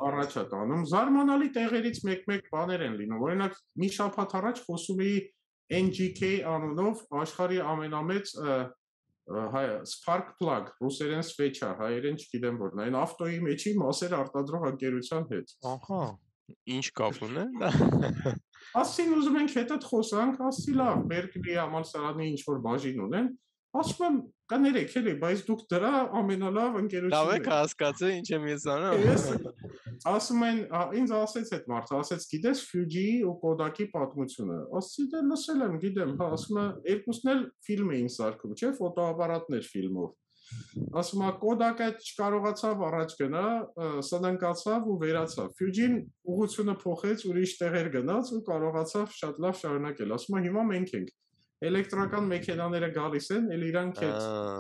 առաջ է տանում, զարմանալի տեղերից մեկ-մեկ բաներ են լինում, օրինակ մի շաբաթ առաջ խոսում էի NGK անունով աշխարհի ամենամեծ Spark plug, ռուսերեն switch-ը, հայերեն չգիտեմ որն է, այն ավտոյի մեջի մասեր արտադրող ընկերության հետ։ Ահա, Ինչ կապ ունեն դա։ Ասին ուզում ենք հետդ խոսանք, ասի լավ, Բերկլի համալսարանի ինչ որ բաժին ունեն, ասում եմ կներեք էլի, բայց դուք դրա ամենալավ Լավ ընկերությունն եք հասկացել ինչ եմ ես անում։ Ես ասում են, ինձ ասեց այդ մարդը, ասեց գիտես Fuji-ի ու Kodak-ի պատմությունը։ Ասի դե լսել եմ, գիտեմ, հա, ասում է երկուսն էլ ֆիլմ էին սարքում, չէ, ֆոտոապարատներ ֆիլմով։ Ասում է Kodak-ը չկարողացավ առաջ գնա, սնանկացավ ու վերացավ։ Fuji-ն ուղղությունը փոխեց, ուրիշ տեղեր գնաց ու կարողացավ շատ լավ շարունակել։ Ասում է հիմա մենք ենք էլեկտրական մեքենաները գալիս են, էլ իրանք այդ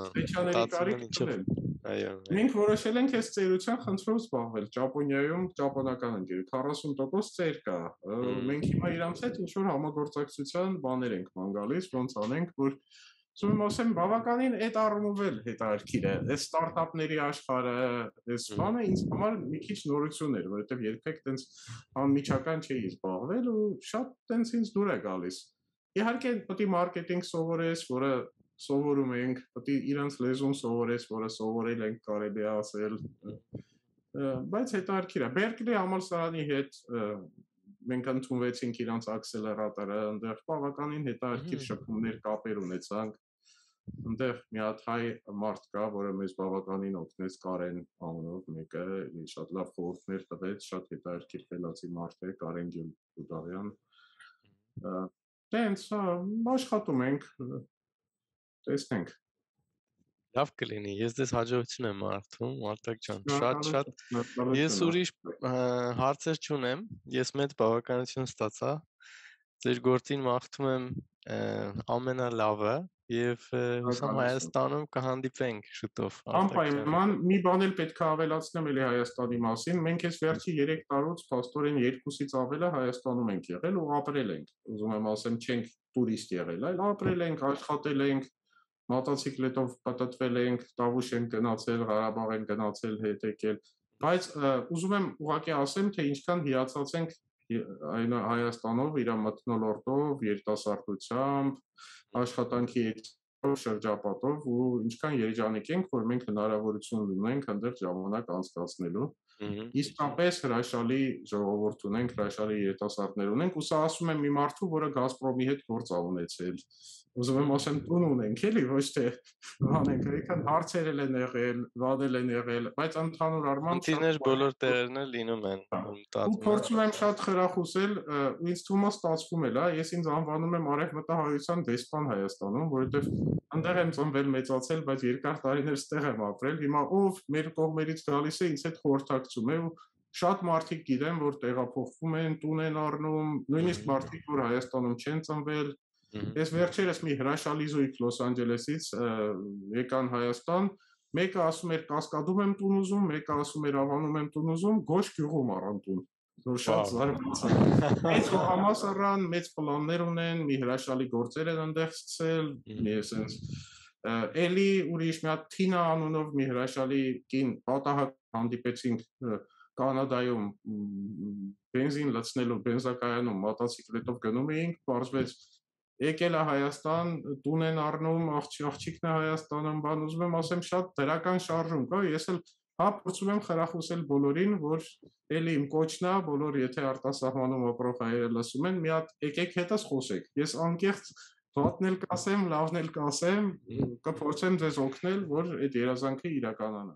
ստեչաների կարիք ունեն։ Այո։ Մենք որոշել ենք այս ծերության խնդրով զբաղվել Ճապոնիայում, ճապոնական ընկերություն 40% ծեր կա։ Մենք հիմա իրանց հետ ինչ որ համագործակցության բաներ ենք ման գալիս, ոնց անենք, որ ասում ասեմ բավականին այդ առումով էլ հետաքրքիր է։ Այս ստարտափների աշխարհը, այս բանը ինձ համար մի քիչ նորություն էր, որովհետև երբեք տենց անմիջական չէի զբաղվել ու շատ տենց ինձ դուր է գալիս։ Իհարկե պետք է մարքեթինգ սովորես, որը սովորում ենք, պետք է իրանց լեզուն սովորես, որը սովորել ենք կարելի է ասել, բայց հետաքրքիր է։ Բերկլի համալսարանի հետ մենք ընդունվեցինք իրանց ակսելերատորը, այնտեղ բավականին հետաքրքիր շփումներ, կապեր ունեցանք։ Այնտեղ մի հատ հայ մարդ կա, որը մեզ բավականին օգնեց Կարեն անունով մեկը, շատ լավ խորհուրդներ տվեց, շատ հետաքրքիր խելացի մարդ է, Կարեն Գյուլդավյան։ Տենց աշխատում ենք, տեսնենք։ Լավ կլինի, ես դες հաջողություն եմ արթում, Արտակ ջան, շատ ես ուրիշ հարցեր չունեմ, ես մեծ բավականություն ստացա, ձեր գործին մաղթում եմ ամենալավը եւ հուսամ Հայաստանում կհանդիպենք շուտով։ Անպայման մի բան էլ պետք է ավելացնեմ էլի Հայաստանի մասին, մենք այս վերջի 3 տարուց փաստորեն 2-ից ավելը Հայաստանում ենք եղել ու ապրել ենք, ուզում եմ ասեմ, չենք տուրիստ եղել, այլ ապրել ենք, աշխատել ենք, մոտոցիկլետով պատտվել ենք, Տավուշ ենք գնացել, Ղարաբաղ ենք գնացել, հետ եկել, բայց ուզում եմ ուղղակի ասեմ, թե ինչքան հիացած ենք այն Հայաստանով, իր մթնոլորտով, երիտասարդությամբ, աշխատանքի շրջապատով ու ինչքան երջանիկ ենք, որ մենք հնարավորություն ունենք այնտեղ ժամանակ անցկացնելու։ Իսկապես հրաշալի ժողովուրդ ունենք, հրաշալի երիտասարդներ ունենք, ու սա ասում եմ մի մարդու, որը Գազպրոմի հետ գործ ա ունեցել։ Ուզում եմ ասեմ տուն ունենք, էլի, ոչ թե բանենք, այքան հարցեր են եղել, վադել են եղել, բայց ընդհանուր առմամբ խնդիրներ բոլոր տեղերն էլ լինում են։ Ու փորձում եմ շատ խրախուսել, ու ինձ թվում է ստացվում էլ, ես ինձ անվանում եմ արևմտահայության դեսպան Հայաստանում, որովհետև այնտեղ եմ ծնվել, մեծացել, բայց երկար տարիներ ստեղ եմ ապրել։ Հիմա ով մեր կողմերից գալիս է, ինձ հետ խորհրդակցում է ու շատ մարդիկ գիտեն, որ տեղափոխվում են, տուն են առնում, նույնիսկ մարդիկ, որ Հայաստանում չեն ծնվել։ Ես վերջերս մի հրաշալի զույգ Լոս Անջելեսից եկան Հայաստան, մեկը ասում էր Կասկադում եմ տուն ուզում, մեկը ասում էր Ավանում եմ տուն ուզում, Գոշ գյուղում առան տուն։ Որ շատ զարմացա։ Մեծ համասարան, մեծ պլաններ ունեն, մի հրաշալի գործեր են այնտեղ սկսել, մի էսենց էլի ուրիշ մի հատ Թինա անունով մի հրաշալի կին պատահակ հանդիպեցինք Կանադայում բենզին լցնելու բենզակայանում մոտոցիկլետով գնում էինք, պարզվեց եկել է Հայաստան, տուն են առնում, աղջիկն է Հայաստանում, բան ուզում եմ ասեմ շատ դրական շարժում կա, ես էլ հա փորձում եմ խրախուսել բոլորին, որ էլի իմ կոչն է, բոլոր եթե արտասահմանում ապրող հայերը լսում են, մի հատ եկեք հետս խոսեք, ես անկեղծ վատն էլ կասեմ, լավն էլ կասեմ, կփորձեմ ձեզ օգնել, որ այդ երազանքը իրականանա։